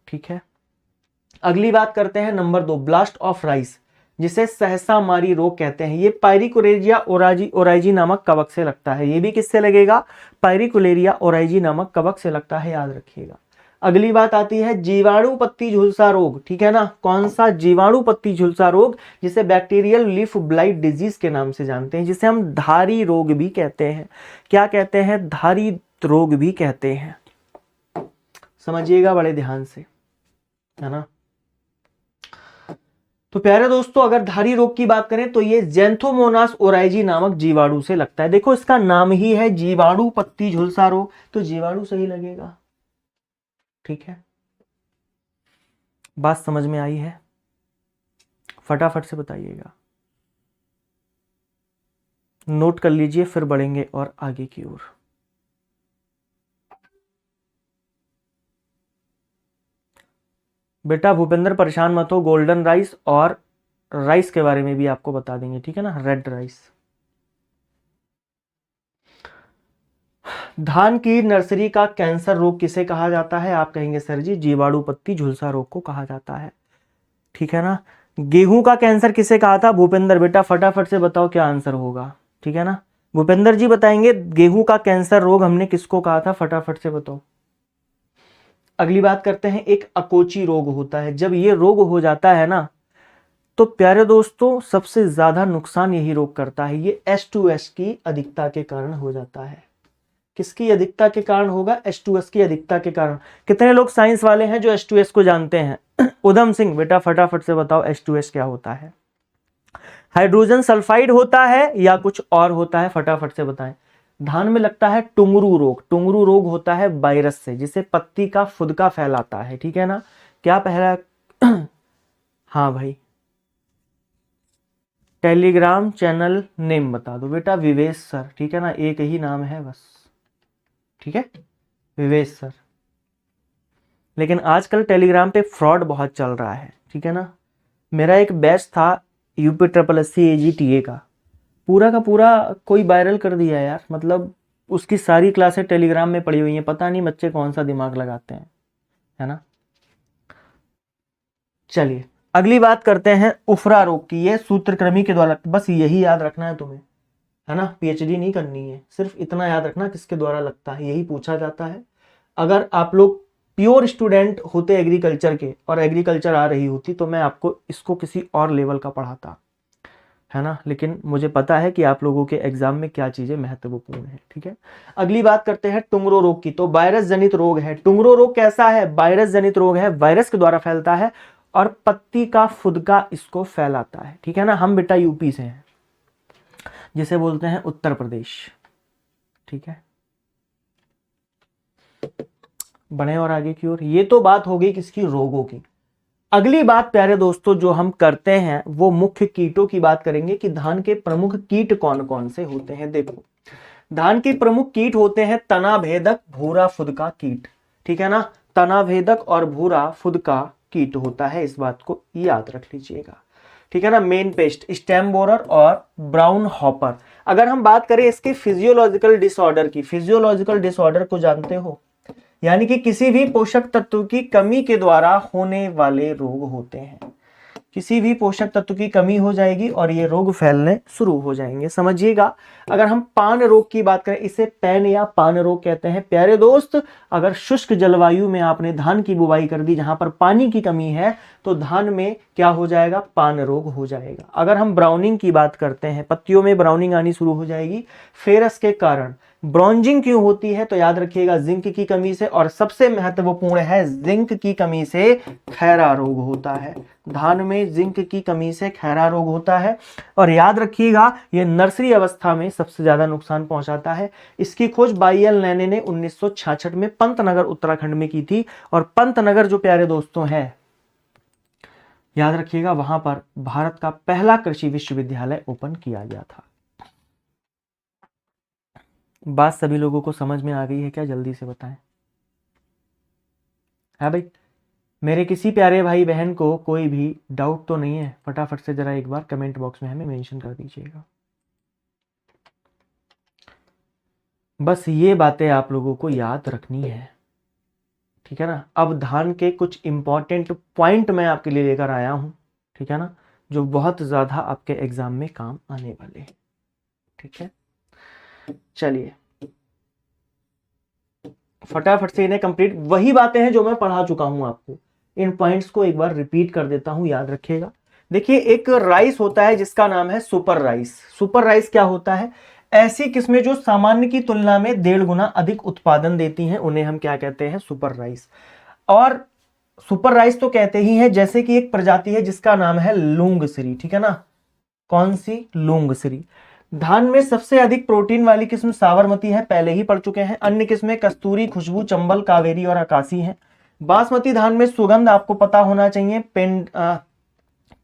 ठीक है। अगली बात करते हैं नंबर 2, ब्लास्ट ऑफ राइस, जिसे सहसा मारी रोग कहते हैं। ये पायरिकुलेरिया ओराइजी नामक कवक से लगता है। ये भी किससे लगेगा? पायरिकुलेरिया ओराइजी नामक कवक से लगता है, याद रखिएगा। अगली बात आती है जीवाणु पत्ती झुलसा रोग, ठीक है ना। कौन सा? जीवाणु पत्ती झुलसा रोग, जिसे बैक्टीरियल लीफ ब्लाइट डिजीज के नाम से जानते हैं, जिसे हम धारी रोग भी कहते हैं। क्या कहते हैं? धारी रोग भी कहते हैं। समझिएगा बड़े ध्यान से, है ना। तो प्यारे दोस्तों, अगर धारी रोग की बात करें तो ये ज़ैंथोमोनास ओराइजी नामक जीवाणु से लगता है। देखो इसका नाम ही है जीवाणु पत्ती झुलसा रोग, तो जीवाणु सही लगेगा, ठीक है। बात समझ में आई है? फटाफट से बताइएगा, नोट कर लीजिए, फिर बढ़ेंगे और आगे की ओर। बेटा भूपेंद्र परेशान मत हो, गोल्डन राइस और राइस के बारे में भी आपको बता देंगे, ठीक है ना, रेड राइस। धान की नर्सरी का कैंसर रोग किसे कहा जाता है? आप कहेंगे सर जी जीवाणु पत्ती झुलसा रोग को कहा जाता है, ठीक है ना। गेहूं का कैंसर किसे कहा था? भूपेंद्र बेटा फटाफट से बताओ क्या आंसर होगा, ठीक है ना। भूपेंद्र जी बताएंगे गेहूं का कैंसर रोग हमने किसको कहा था, फटाफट से बताओ। अगली बात करते हैं, एक अकोची रोग होता है। जब ये रोग हो जाता है ना, तो प्यारे दोस्तों सबसे ज्यादा नुकसान यही रोग करता है। ये H2S की अधिकता के कारण हो जाता है। किसकी अधिकता के कारण होगा? H2S की अधिकता के कारण। कितने लोग साइंस वाले हैं जो H2S को जानते हैं? उधम सिंह बेटा फटाफट से बताओ H2S क्या होता है? हाइड्रोजन सल्फाइड होता है या कुछ और होता है? फटाफट से बताएं। धान में लगता है टुंगरू रोग। टुंगरू रोग होता है वायरस से, जिसे पत्ती का फुदका फैलाता है, ठीक है ना। क्या पहला? हाँ भाई, टेलीग्राम चैनल नेम बता दो बेटा। विवेश सर, ठीक है ना, एक ही नाम है बस, ठीक है, विवेश सर। लेकिन आजकल टेलीग्राम पे फ्रॉड बहुत चल रहा है, ठीक है ना। मेरा एक बैच था UP triple S C AGTA का, पूरा का पूरा कोई वायरल कर दिया यार। मतलब उसकी सारी क्लासें टेलीग्राम में पड़ी हुई हैं, पता नहीं बच्चे कौन सा दिमाग लगाते हैं, है ना। चलिए अगली बात करते हैं उफरा रोग की। ये सूत्रकृमि के द्वारा, बस यही याद रखना है तुम्हें, है ना। PhD नहीं करनी है, सिर्फ इतना याद रखना किसके द्वारा लगता है, यही पूछा जाता है। अगर आप लोग प्योर स्टूडेंट होते एग्रीकल्चर के और एग्रीकल्चर आ रही होती तो मैं आपको इसको किसी और लेवल का पढ़ाता, है ना। लेकिन मुझे पता है कि आप लोगों के एग्जाम में क्या चीजें महत्वपूर्ण है, ठीक है। अगली बात करते हैं टुंगरो रोग की। तो वायरस जनित रोग है। टुंगरो रोग कैसा है? वायरस जनित रोग है, वायरस के द्वारा फैलता है और पत्ती का फुदका इसको फैलाता है, ठीक है ना। हम बेटा यूपी से हैं, जिसे बोलते हैं उत्तर प्रदेश, ठीक है। बढ़े और आगे की ओर। ये तो बात हो गई किसकी? रोगों की। अगली बात प्यारे दोस्तों जो हम करते हैं वो मुख्य कीटों की बात करेंगे कि धान के प्रमुख कीट कौन कौन से होते हैं। देखो धान के प्रमुख कीट होते हैं तना भेदक, भूरा फुदका कीट, ठीक है ना। तना भेदक और भूरा फुदका कीट होता है, इस बात को याद रख लीजिएगा, ठीक है ना। मेन पेस्ट स्टेम बोरर और ब्राउन हॉपर। अगर हम बात करें इसके फिजियोलॉजिकल डिसऑर्डर की, फिजियोलॉजिकल डिसऑर्डर को जानते हो, यानी कि किसी भी पोषक तत्व की कमी के द्वारा होने वाले रोग होते हैं। किसी भी पोषक तत्व की कमी हो जाएगी और ये रोग फैलने शुरू हो जाएंगे, समझिएगा। अगर हम पान रोग की बात करें, इसे पैन या पान रोग कहते हैं। प्यारे दोस्त अगर शुष्क जलवायु में आपने धान की बुवाई कर दी जहां पर पानी की कमी है, तो धान में क्या हो जाएगा? पान रोग हो जाएगा। अगर हम ब्राउनिंग की बात करते हैं, पत्तियों में ब्राउनिंग आनी शुरू हो जाएगी फेरस के कारण। ब्रॉन्जिंग क्यों होती है? तो याद रखिएगा जिंक की कमी से, और सबसे महत्वपूर्ण है जिंक की कमी से खैरा रोग होता है। धान में जिंक की कमी से खैरा रोग होता है, और याद रखिएगा ये नर्सरी अवस्था में सबसे ज्यादा नुकसान पहुंचाता है। इसकी खोज बाईएल नैने ने 1966 में पंतनगर उत्तराखंड में की थी, और पंतनगर जो प्यारे दोस्तों है याद रखिएगा वहां पर भारत का पहला कृषि विश्वविद्यालय ओपन किया गया था। बात सभी लोगों को समझ में आ गई है क्या? जल्दी से बताएं। है भाई, मेरे किसी प्यारे भाई बहन को कोई भी डाउट तो नहीं है? फटाफट से जरा एक बार कमेंट बॉक्स में हमें मेंशन कर दीजिएगा। बस ये बातें आप लोगों को याद रखनी है, ठीक है ना। अब धान के कुछ इंपॉर्टेंट पॉइंट मैं आपके लिए लेकर आया हूं, ठीक है ना, जो बहुत ज्यादा आपके एग्जाम में काम आने वाले हैं, ठीक है। चलिए फटाफट से इन्हें कंप्लीट, वही बातें हैं जो मैं पढ़ा चुका हूं आपको। इन पॉइंट्स को एक बार रिपीट कर देता हूं, याद रखिएगा। देखिए, एक राइस होता है जिसका नाम है सुपर राइस। सुपर राइस क्या होता है? ऐसी किस्में जो सामान्य की तुलना में 1.5 गुना अधिक उत्पादन देती हैं, उन्हें हम क्या कहते हैं? Super rice. और सुपर राइस तो कहते ही हैं, जैसे कि एक प्रजाति है जिसका नाम है लूंगसरी, ठीक है ना? कौन सी? लूंगसरी। धान में सबसे अधिक प्रोटीन वाली किस्म साबरमती है, पहले ही पढ़ चुके हैं। अन्य किस्में कस्तूरी, खुशबू, चंबल, कावेरी और आकाशी हैं। बासमती धान में सुगंध आपको पता होना चाहिए,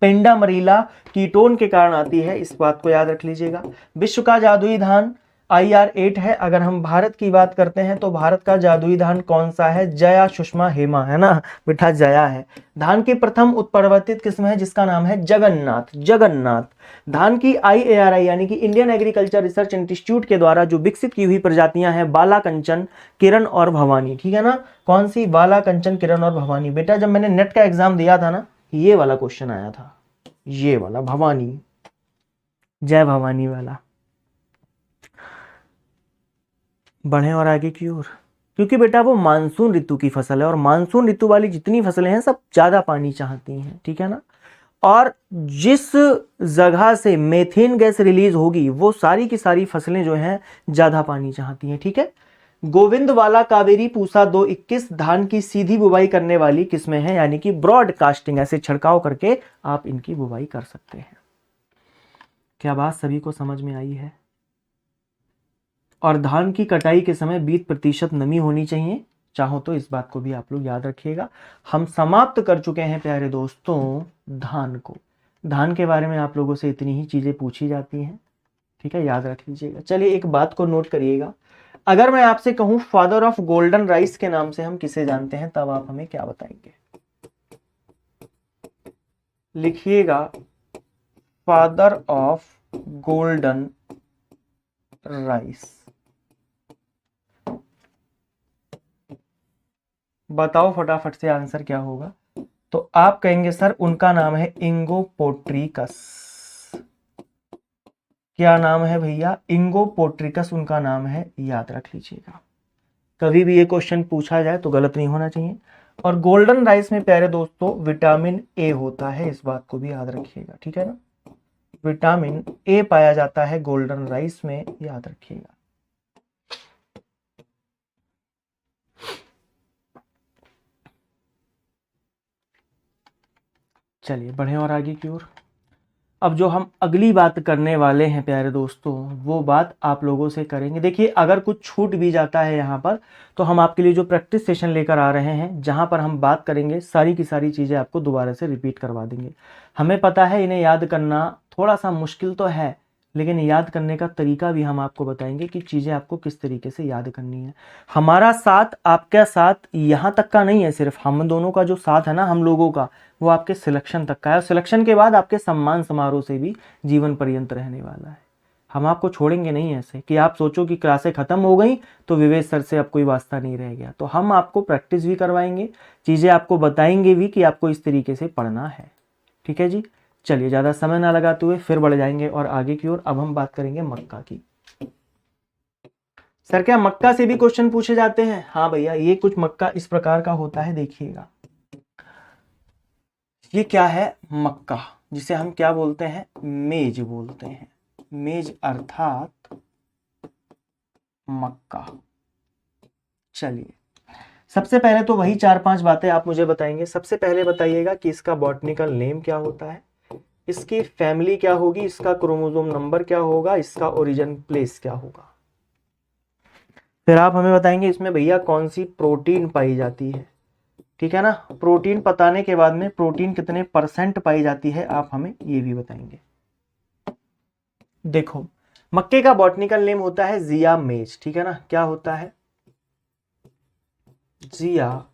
पेंडा मरीला कीटोन के कारण आती है, इस बात को याद रख लीजिएगा। विश्व का जादुई धान IR8 है। अगर हम भारत की बात करते हैं तो भारत का जादुई धान कौन सा है? जया, सुषमा, हेमा, है ना बेटा? जया है। धान की प्रथम उत्परिवर्तित किस्म है जिसका नाम है जगन्नाथ। जगन्नाथ। धान की IARI यानी कि इंडियन एग्रीकल्चर रिसर्च इंस्टीट्यूट के द्वारा जो विकसित की हुई प्रजातियां हैं, बाला कंचन, किरण और भवानी, ठीक है ना? कौन सी? बाला कंचन, किरण और भवानी। बेटा जब मैंने नेट का एग्जाम दिया था ना, ये वाला क्वेश्चन आया था, ये वाला, भवानी, जय भवानी वाला। बढ़े और आगे की ओर, क्योंकि बेटा वो मानसून ऋतु की फसल है, और मानसून ऋतु वाली जितनी फसलें हैं सब ज्यादा पानी चाहती हैं, ठीक है ना? और जिस जगह से मेथेन गैस रिलीज होगी वो सारी की सारी फसलें जो हैं ज्यादा पानी चाहती हैं, ठीक है? गोविंदवाला, कावेरी, पूसा 221 धान की सीधी बुवाई करने वाली किस्में हैं, यानी कि ब्रॉडकास्टिंग, ऐसे छिड़काव करके आप इनकी बुवाई कर सकते हैं। क्या बात सभी को समझ में आई है? और धान की कटाई के समय 20% नमी होनी चाहिए, चाहो तो इस बात को भी आप लोग याद रखिएगा। हम समाप्त कर चुके हैं प्यारे दोस्तों धान को। धान के बारे में आप लोगों से इतनी ही चीजें पूछी जाती हैं, ठीक है, याद रख लीजिएगा। चलिए एक बात को नोट करिएगा, अगर मैं आपसे कहूं फादर ऑफ गोल्डन राइस के नाम से हम किसे जानते हैं, तब आप हमें क्या बताएंगे? लिखिएगा, फादर ऑफ गोल्डन राइस। बताओ फटाफट से आंसर क्या होगा? तो आप कहेंगे सर उनका नाम है इंगो पोट्रिकस। क्या नाम है भैया? इंगो पोट्रिकस उनका नाम है, याद रख लीजिएगा। कभी भी ये क्वेश्चन पूछा जाए तो गलत नहीं होना चाहिए। और गोल्डन राइस में प्यारे दोस्तों विटामिन ए होता है, इस बात को भी याद रखिएगा, ठीक है ना? विटामिन ए पाया जाता है गोल्डन राइस में, याद रखिएगा। चलिए बढ़े और आगे की ओर। अब जो हम अगली बात करने वाले हैं प्यारे दोस्तों, वो बात आप लोगों से करेंगे। देखिए अगर कुछ छूट भी जाता है यहाँ पर, तो हम आपके लिए जो प्रैक्टिस सेशन लेकर आ रहे हैं, जहाँ पर हम बात करेंगे सारी की सारी चीज़ें आपको दोबारा से रिपीट करवा देंगे। हमें पता है इन्हें याद करना थोड़ा सा मुश्किल तो है, लेकिन याद करने का तरीका भी हम आपको बताएंगे कि चीज़ें आपको किस तरीके से याद करनी है। हमारा साथ, आपका साथ यहाँ तक का नहीं है, सिर्फ हम दोनों का जो साथ है ना, हम लोगों का, वो आपके सिलेक्शन तक का है। और सिलेक्शन के बाद आपके सम्मान समारोह से भी जीवन पर्यंत रहने वाला है। हम आपको छोड़ेंगे नहीं ऐसे कि आप सोचो कि क्लासें खत्म हो गई तो विवेक सर से अब कोई वास्ता नहीं रह गया। तो हम आपको प्रैक्टिस भी करवाएंगे, चीज़ें आपको बताएंगे भी कि आपको इस तरीके से पढ़ना है, ठीक है जी। चलिए ज़्यादा समय ना लगाते हुए फिर बढ़ जाएंगे और आगे की ओर। अब हम बात करेंगे मक्का की। सर क्या मक्का से भी क्वेश्चन पूछे जाते हैं? हाँ भैया, ये कुछ मक्का इस प्रकार का होता है, देखिएगा। ये क्या है? मक्का, जिसे हम क्या बोलते हैं? मेज बोलते हैं। मेज अर्थात मक्का। चलिए सबसे पहले तो वही 4-5 बातें आप मुझे बताएंगे। सबसे पहले बताइएगा कि इसका बॉटनिकल नेम क्या होता है, इसकी फैमिली क्या होगी, इसका क्रोमोसोम नंबर क्या होगा, इसका ओरिजिन प्लेस क्या होगा। फिर आप हमें बताएंगे इसमें भैया कौन सी प्रोटीन पाई जाती है, ठीक है ना। प्रोटीन बताने के बाद में प्रोटीन कितने % पाई जाती है, आप हमें ये भी बताएंगे। देखो मक्के का बॉटनिकल नेम होता है जिया मेज, ठीक है ना। क्या होता है? जिया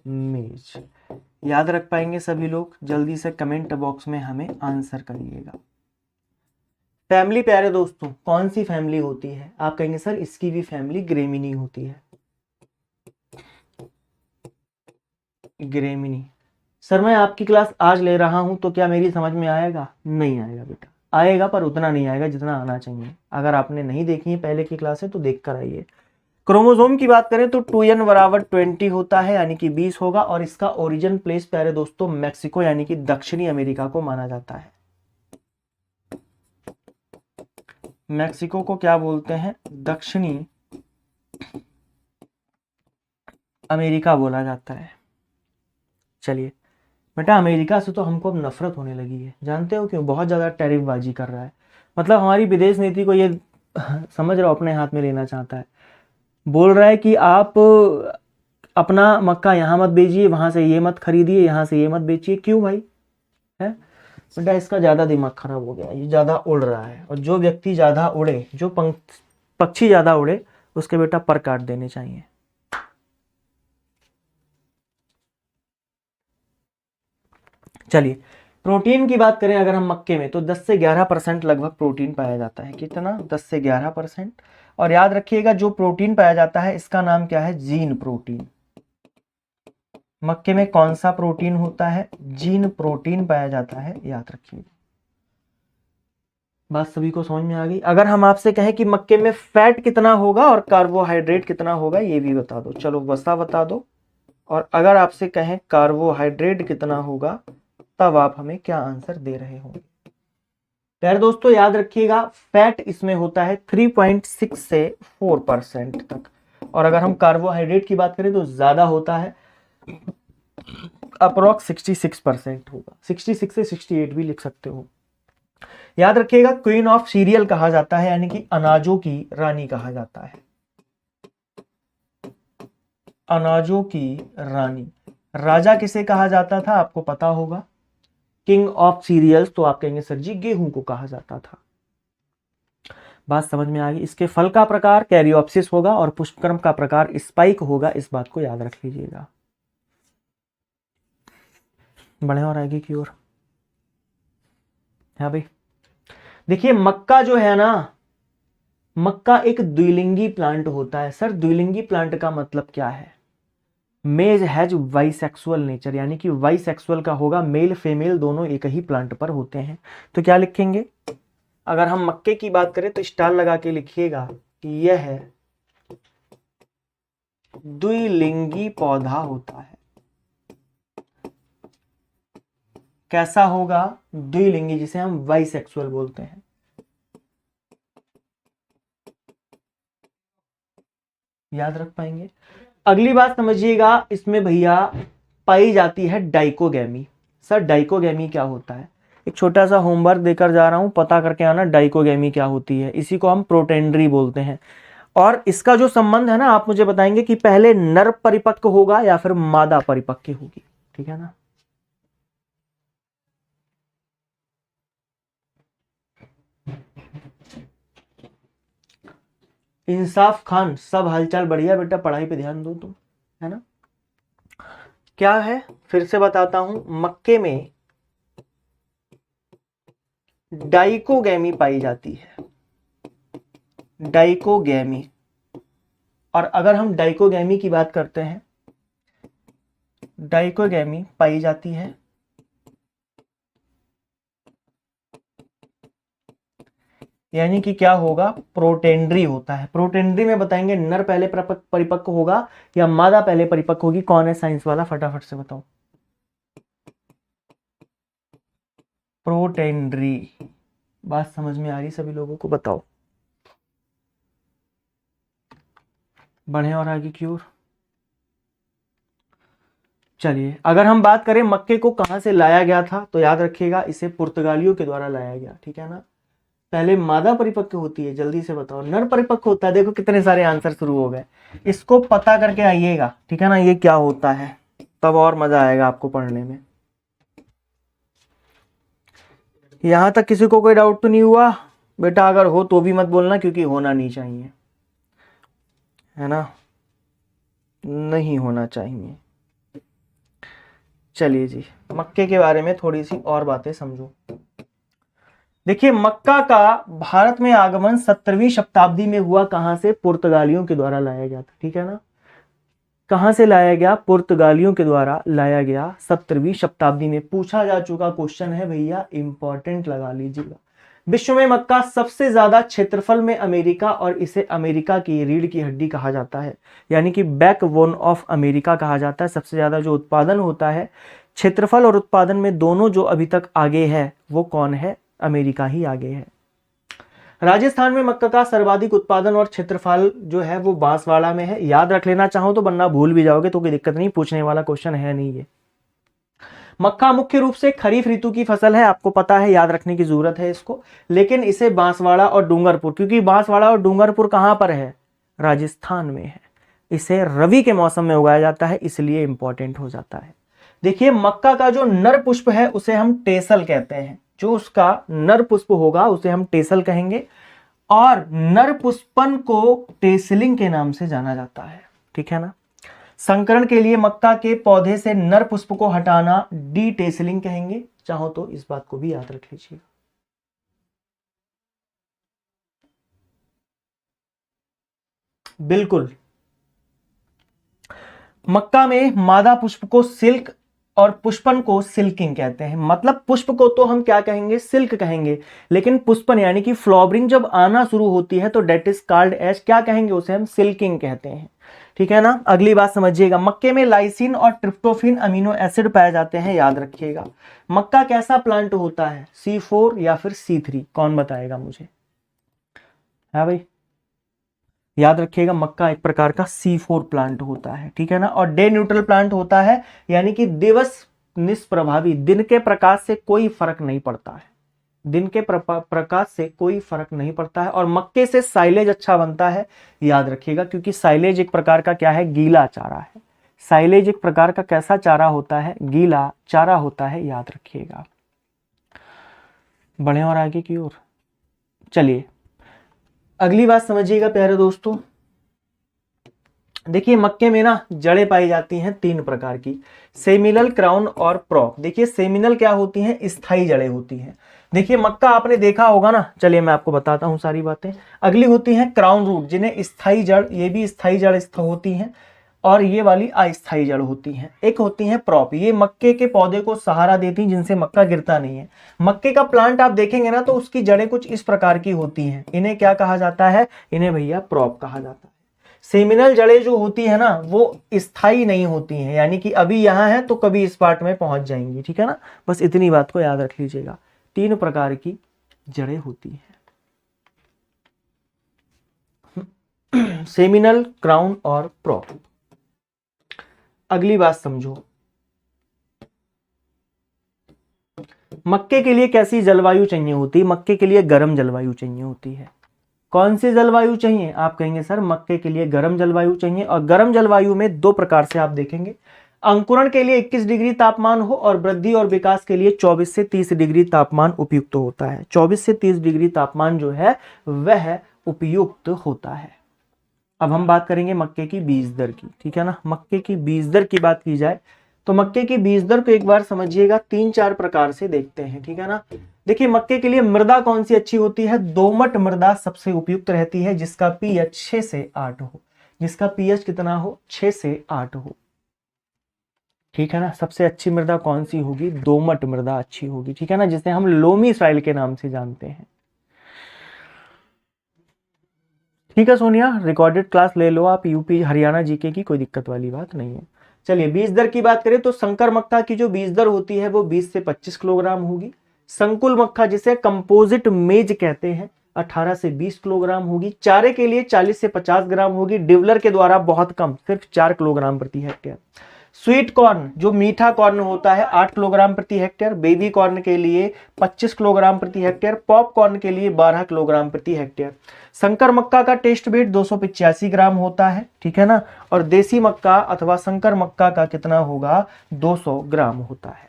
मेज। याद रख पाएंगे सभी लोग? जल्दी से कमेंट बॉक्स में हमें आंसर करिएगा। फैमिली प्यारे दोस्तों कौन सी फैमिली होती है? आप कहेंगे सर इसकी भी फैमिली ग्रेमिनी होती है। ग्रेमिनी। सर मैं आपकी क्लास आज ले रहा हूं तो क्या मेरी समझ में आएगा? नहीं आएगा बेटा, आएगा पर उतना नहीं आएगा जितना आना चाहिए। अगर आपने नहीं देखी है पहले की क्लासें तो देख कर आइए। क्रोमोसोम की बात करें तो 2n बराबर 20 होता है, यानी कि 20 होगा, और इसका ओरिजिन प्लेस प्यारे दोस्तों मैक्सिको यानी कि दक्षिणी अमेरिका को माना जाता है। मैक्सिको को क्या बोलते हैं? दक्षिणी अमेरिका बोला जाता है। चलिए बेटा, अमेरिका से तो हमको अब नफरत होने लगी है, जानते हो क्यों? बहुत ज्यादा टैरिफबाजी कर रहा है, मतलब हमारी विदेश नीति को ये समझ रहे हो अपने हाथ में लेना चाहता है। बोल रहा है कि आप अपना मक्का यहाँ मत बेचिए, वहां से ये मत खरीदिए, यहाँ से ये मत बेचिए। क्यों भाई? है बेटा, इसका ज्यादा दिमाग खराब हो गया, ये ज्यादा उड़ रहा है, और जो व्यक्ति ज्यादा उड़े, जो पक्षी ज्यादा उड़े, उसके बेटा पर काट देने चाहिए। चलिए प्रोटीन की बात करें अगर हम मक्के में, तो 10 से 11% लगभग प्रोटीन पाया जाता है। कितना? 10 से 11%। और याद रखिएगा जो प्रोटीन पाया जाता है इसका नाम क्या है? Gene protein. मक्के में कौन सा प्रोटीन होता है? जीन प्रोटीन पाया जाता है, याद रखिएगा। बात सभी को समझ में आ गई? अगर हम आपसे कहें कि मक्के में फैट कितना होगा और कार्बोहाइड्रेट कितना होगा, ये भी बता दो। चलो वसा बता दो। और अगर आपसे कहें कार्बोहाइड्रेट कितना होगा, तब आप हमें क्या आंसर दे रहे होंगे? प्यारे दोस्तों याद रखिएगा, फैट इसमें होता है 3.6 से 4% तक, और अगर हम कार्बोहाइड्रेट की बात करें तो ज्यादा होता है, अप्रोक्स 66% होगा। 66 से 68 भी लिख सकते हो। याद रखिएगा, क्वीन ऑफ सीरियल कहा जाता है, यानी कि अनाजों की रानी कहा जाता है। अनाजों की रानी। राजा किसे कहा जाता था आपको पता होगा? किंग ऑफ सीरियल्स, तो आप कहेंगे सर जी गेहूं को कहा जाता था। बात समझ में आ गई? इसके फल का प्रकार कैरियोप्सिस होगा और पुष्पक्रम का प्रकार स्पाइक होगा, इस बात को याद रख लीजिएगा। बढ़े और आगे की ओर। हाँ भाई, देखिए मक्का जो है ना, मक्का एक द्विलिंगी प्लांट होता है। सर द्विलिंगी प्लांट का मतलब क्या है? मेज हैज बाइसेक्सुअल नेचर, यानी कि बाइसेक्सुअल का होगा, मेल फीमेल दोनों एक ही प्लांट पर होते हैं। तो क्या लिखेंगे? अगर हम मक्के की बात करें तो स्टार लगा के लिखिएगा कि यह है द्विलिंगी पौधा होता है। कैसा होगा? द्विलिंगी, जिसे हम बाइसेक्सुअल बोलते हैं। याद रख पाएंगे? अगली बात समझिएगा, इसमें भैया पाई जाती है डाइकोगैमी। सर डाइकोगैमी क्या होता है? एक छोटा सा होमवर्क देकर जा रहा हूं, पता करके आना डाइकोगैमी क्या होती है। इसी को हम प्रोटेंड्री बोलते हैं। और इसका जो संबंध है ना, आप मुझे बताएंगे कि पहले नर परिपक्व होगा या फिर मादा परिपक्व होगी, ठीक है ना? इंसाफ खान, सब हालचाल बढ़िया बेटा, पढ़ाई पे ध्यान दो तुम, है ना? क्या है फिर से बताता हूं, मक्के में डाइकोगैमी पाई जाती है, डाइकोगैमी। और अगर हम डाइकोगैमी की बात करते हैं, डाइकोगैमी पाई जाती है यानी कि क्या होगा? प्रोटेंड्री होता है। प्रोटेंड्री में बताएंगे नर पहले परिपक्व होगा या मादा पहले परिपक्व होगी। कौन है साइंस वाला, फटाफट से बताओ। प्रोटेंड्री। बात समझ में आ रही सभी लोगों को? बताओ। बढ़े और आगे की ओर। चलिए अगर हम बात करें मक्के को कहां से लाया गया था, तो याद रखिएगा इसे पुर्तगालियों के द्वारा लाया गया, ठीक है ना? पहले मादा परिपक्व होती है, जल्दी से बताओ। नर परिपक्व होता है। देखो कितने सारे आंसर शुरू हो गए। इसको पता करके आइएगा, ठीक है ना, ये क्या होता है, तब और मजा आएगा आपको पढ़ने में। यहां तक किसी को कोई डाउट तो नहीं हुआ बेटा? अगर हो तो भी मत बोलना, क्योंकि होना नहीं चाहिए, है ना? नहीं होना चाहिए। चलिए जी, मक्के के बारे में थोड़ी सी और बातें समझो। देखिए मक्का का भारत में आगमन 17वीं शताब्दी में हुआ। कहां से? पुर्तगालियों के द्वारा लाया गया था, ठीक है ना? कहां से लाया गया? पुर्तगालियों के द्वारा लाया गया 17वीं शताब्दी में। पूछा जा चुका क्वेश्चन है भैया, इंपॉर्टेंट लगा लीजिएगा। विश्व में मक्का सबसे ज्यादा क्षेत्रफल में अमेरिका, और इसे अमेरिका की रीढ़ की हड्डी कहा जाता है, यानी कि बैकबोन ऑफ अमेरिका कहा जाता है। सबसे ज्यादा जो उत्पादन होता है, क्षेत्रफल और उत्पादन में दोनों जो अभी तक आगे है, वो कौन है? अमेरिका ही आगे है। राजस्थान में मक्का का सर्वाधिक उत्पादन और क्षेत्रफल जो है वो बांसवाड़ा में है। याद रख लेना चाहो तो, वरना भूल भी जाओगे तो कोई दिक्कत नहीं, पूछने वाला क्वेश्चन है नहीं ये। मक्का मुख्य रूप से खरीफ ऋतु की फसल है, आपको पता है, याद रखने की जरूरत है इसको। लेकिन इसे बांसवाड़ा और डूंगरपुर, क्योंकि बांसवाड़ा और डूंगरपुर कहां पर है? राजस्थान में है। इसे रवि के मौसम में उगाया जाता है, इसलिए इंपॉर्टेंट हो जाता है। देखिए, मक्का का जो नर पुष्प है उसे हम टेसल कहते हैं। जो उसका नर पुष्प होगा उसे हम टेसल कहेंगे, और नर पुष्पन को टेसलिंग के नाम से जाना जाता है, ठीक है ना। संकरण के लिए मक्का के पौधे से नर पुष्प को हटाना डी टेसलिंग कहेंगे। चाहो तो इस बात को भी याद रख लीजिए। बिल्कुल, मक्का में मादा पुष्प को सिल्क और पुष्पन को सिल्किंग कहते हैं। मतलब पुष्प को तो हम क्या कहेंगे? सिल्क कहेंगे, लेकिन पुष्पन यानी कि फ्लावरिंग जब आना शुरू होती है तो डेट इज कॉल्ड एज, क्या कहेंगे? उसे हम सिल्किंग कहते हैं, ठीक है ना। अगली बात समझिएगा, मक्के में लाइसिन और ट्रिप्टोफिन अमीनो एसिड पाए जाते हैं, याद रखिएगा। मक्का कैसा प्लांट होता है? C4 या फिर C3? कौन बताएगा मुझे? है भाई, याद रखिएगा, मक्का एक प्रकार का C4 प्लांट होता है, ठीक है ना। और डे न्यूट्रल प्लांट होता है, यानी कि दिवस निष्प्रभावी, दिन के प्रकाश से कोई फर्क नहीं पड़ता है, दिन के प्रकाश से कोई फर्क नहीं पड़ता है। और मक्के से साइलेज अच्छा बनता है, याद रखिएगा, क्योंकि साइलेज एक प्रकार का क्या है? गीला चारा है। साइलेज एक प्रकार का कैसा चारा होता है? गीला चारा होता है, याद रखिएगा। बढ़े और आगे की ओर चलिए, अगली बात समझिएगा प्यारे दोस्तों। देखिए, मक्के में ना जड़ें पाई जाती हैं 3 प्रकार की, सेमिनल, क्राउन और प्रॉप। देखिए, सेमिनल क्या होती हैं? स्थायी जड़ें होती हैं। देखिए, मक्का आपने देखा होगा ना, चलिए मैं आपको बताता हूं सारी बातें। अगली होती है क्राउन रूट, जिन्हें स्थायी जड़, ये भी स्थायी जड़ होती हैं, और ये वाली अस्थायी जड़ होती हैं। एक होती है प्रॉप, ये मक्के के पौधे को सहारा देती हैं, जिनसे मक्का गिरता नहीं है। मक्के का प्लांट आप देखेंगे ना तो उसकी जड़ें कुछ इस प्रकार की होती हैं। इन्हें क्या कहा जाता है? इन्हें भैया प्रॉप कहा जाता है। सेमिनल जड़ें जो होती है ना, वो स्थायी नहीं होती हैं, यानी कि अभी यहां है तो कभी इस पार्ट में पहुंच जाएंगी, ठीक है ना। बस इतनी बात को याद रख लीजिएगा। 3 प्रकार की जड़ें होती हैं, सेमिनल, क्राउन और प्रॉप। अगली बात समझो, मक्के के लिए कैसी जलवायु चाहिए होती है? मक्के के लिए गर्म जलवायु चाहिए होती है। कौन सी जलवायु चाहिए? आप कहेंगे सर मक्के के लिए गर्म जलवायु चाहिए। और गर्म जलवायु में 2 प्रकार से आप देखेंगे, अंकुरण के लिए 21 डिग्री तापमान हो, और वृद्धि और विकास के लिए 24 से 30 डिग्री तापमान उपयुक्त होता है। 24 से 30 डिग्री तापमान जो है वह उपयुक्त होता है। अब हम बात करेंगे मक्के की बीज दर की, ठीक है ना। मक्के की बीज दर की बात की जाए तो मक्के की बीज दर को एक बार समझिएगा 3-4 प्रकार से देखते हैं, ठीक है ना। देखिए, मक्के के लिए मृदा कौन सी अच्छी होती है? दोमट मृदा सबसे उपयुक्त रहती है, जिसका पीएच 6 से 8 हो। जिसका पीएच कितना हो? 6 से 8 हो, ठीक है ना। सबसे अच्छी मृदा कौन सी होगी? दोमट मृदा अच्छी होगी, ठीक है ना, जिसे हम लोमी सॉइल के नाम से जानते हैं। ठीक है सोनिया, रिकॉर्डेड क्लास ले लो आप, यूपी हरियाणा जीके की, कोई दिक्कत वाली बात नहीं है। चलिए, बीज दर की बात करें तो संकर मक्का की जो बीज दर होती है वो 20 से 25 किलोग्राम होगी। संकुल मक्का, जिसे कंपोजिट मेज कहते हैं, 18 से 20 किलोग्राम होगी। चारे के लिए 40 से 50 ग्राम होगी। डिवलर के द्वारा बहुत कम, सिर्फ 4 किलोग्राम प्रति हेक्टेयर। स्वीट कॉर्न, जो मीठा कॉर्न होता है, 8 किलोग्राम प्रति हेक्टेयर। बेबी कॉर्न के लिए 25 किलोग्राम प्रति हेक्टेयर। पॉप कॉर्न के लिए 12 किलोग्राम प्रति हेक्टेयर। संकर मक्का का टेस्ट वेट 285 ग्राम होता है, ठीक है ना। और देसी मक्का अथवा संकर मक्का का कितना होगा? 200 ग्राम होता है।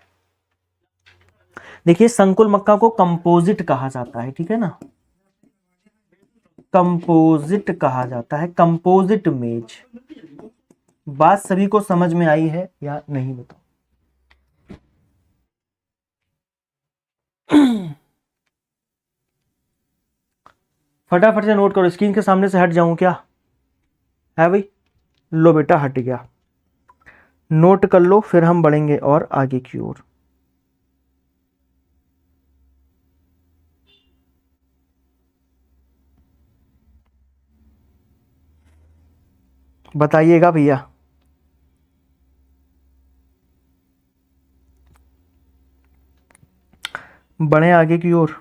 देखिए, संकुल मक्का को कंपोजिट कहा जाता है, ठीक है ना, कंपोजिट कहा जाता है, कंपोजिट मेज। बात सभी को समझ में आई है या नहीं बताओ? फटाफट से नोट करो, स्क्रीन के सामने से हट जाऊं क्या? है भाई, लो बेटा हट गया, नोट कर लो, फिर हम बढ़ेंगे और आगे की ओर। बताइएगा भैया। बढ़े आगे की ओर।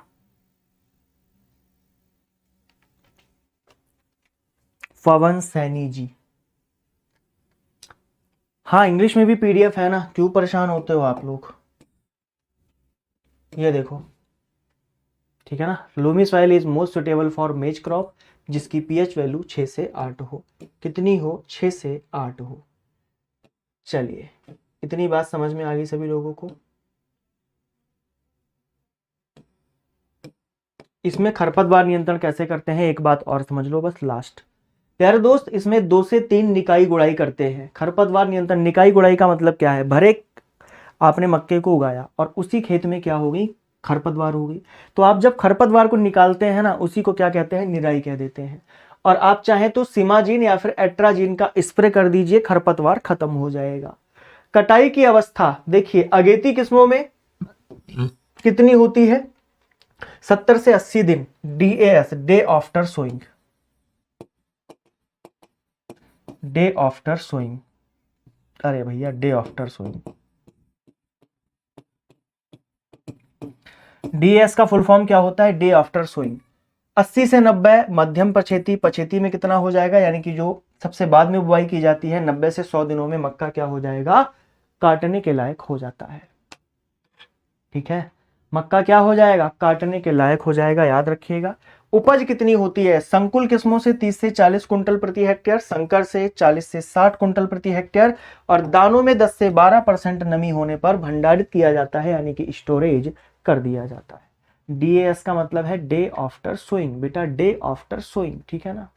पवन सैनी जी। हाँ, इंग्लिश में भी पीडीएफ है ना, क्यों परेशान होते हो आप लोग। ये देखो, ठीक है ना। Lumi soil is most suitable for मेज क्रॉप, जिसकी पीएच वैल्यू 6 से 8 हो। कितनी हो? 6 से 8 हो। चलिए, इतनी बात समझ में आ गई सभी लोगों को। इसमें खरपतवार नियंत्रण कैसे करते हैं, एक बात और समझ लो बस लास्ट। प्यारे दोस्त, इसमें 2 से 3 निकाई गुड़ाई करते हैं। खरपतवार नियंत्रण, निकाई गुड़ाई का मतलब क्या है? भरे आपने मक्के को उगाया और उसी खेत में क्या हो गई? खरपतवार हो गई। तो आप जब खरपतवार को निकालते हैं ना, उसी को क्या कहते हैं? निराई कह देते हैं। और आप चाहें तो सिमाजीन या फिर एट्राजीन का स्प्रे कर दीजिए, खरपतवार खत्म हो जाएगा। कटाई की अवस्था देखिए, अगेती किस्मों में कितनी होती है? 70 से 80 दिन, DAS, day after sowing. Day after sowing, अरे भैया डे आफ्टर सोइंग। डीएस का फुल फॉर्म क्या होता है? Day after sowing. 80 से 90 मध्यम पछेती, पछेती में कितना हो जाएगा, यानी कि जो सबसे बाद में बुआई की जाती है, 90 से 100 दिनों में मक्का क्या हो जाएगा? काटने के लायक हो जाता है। ठीक है, मक्का क्या हो जाएगा? काटने के लायक हो जाएगा, याद रखिएगा। उपज कितनी होती है? संकुल किस्मों से 30 से 40 कुंटल प्रति हेक्टेयर, संकर से 40 से 60 कुंटल प्रति हेक्टेयर, और दानों में 10 से 12% नमी होने पर भंडारित किया जाता है, यानी कि स्टोरेज कर दिया जाता है। डीएस का मतलब है डे आफ्टर सोइंग, बेटा डे आफ्टर सोइंग, ठीक है ना।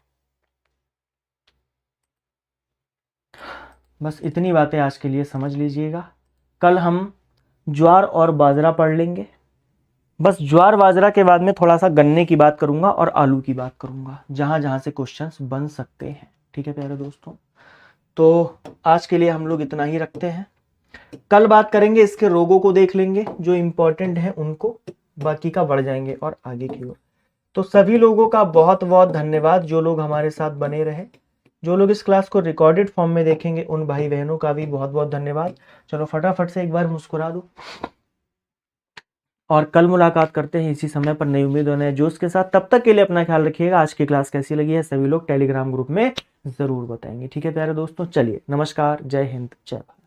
बस इतनी बातें आज के लिए समझ लीजिएगा। कल हम ज्वार और बाजरा पढ़ लेंगे। बस ज्वार बाजरा के बाद में थोड़ा सा गन्ने की बात करूंगा और आलू की बात करूंगा, जहां जहां से क्वेश्चंस बन सकते हैं। ठीक है प्यारे दोस्तों, तो आज के लिए हम लोग इतना ही रखते हैं। कल बात करेंगे, इसके रोगों को देख लेंगे, जो इंपॉर्टेंट है उनको, बाकी का बढ़ जाएंगे और आगे की ओर। तो सभी लोगों का बहुत बहुत धन्यवाद, जो लोग हमारे साथ बने रहे। जो लोग इस क्लास को रिकॉर्डेड फॉर्म में देखेंगे, उन भाई बहनों का भी बहुत बहुत धन्यवाद। चलो फटाफट से एक बार मुस्कुरा दो, और कल मुलाकात करते हैं इसी समय पर, नई उम्मीद और नए जोश के साथ। तब तक के लिए अपना ख्याल रखिएगा। आज की क्लास कैसी लगी है सभी लोग टेलीग्राम ग्रुप में जरूर बताएंगे। ठीक है प्यारे दोस्तों, चलिए नमस्कार, जय हिंद, जय भारत।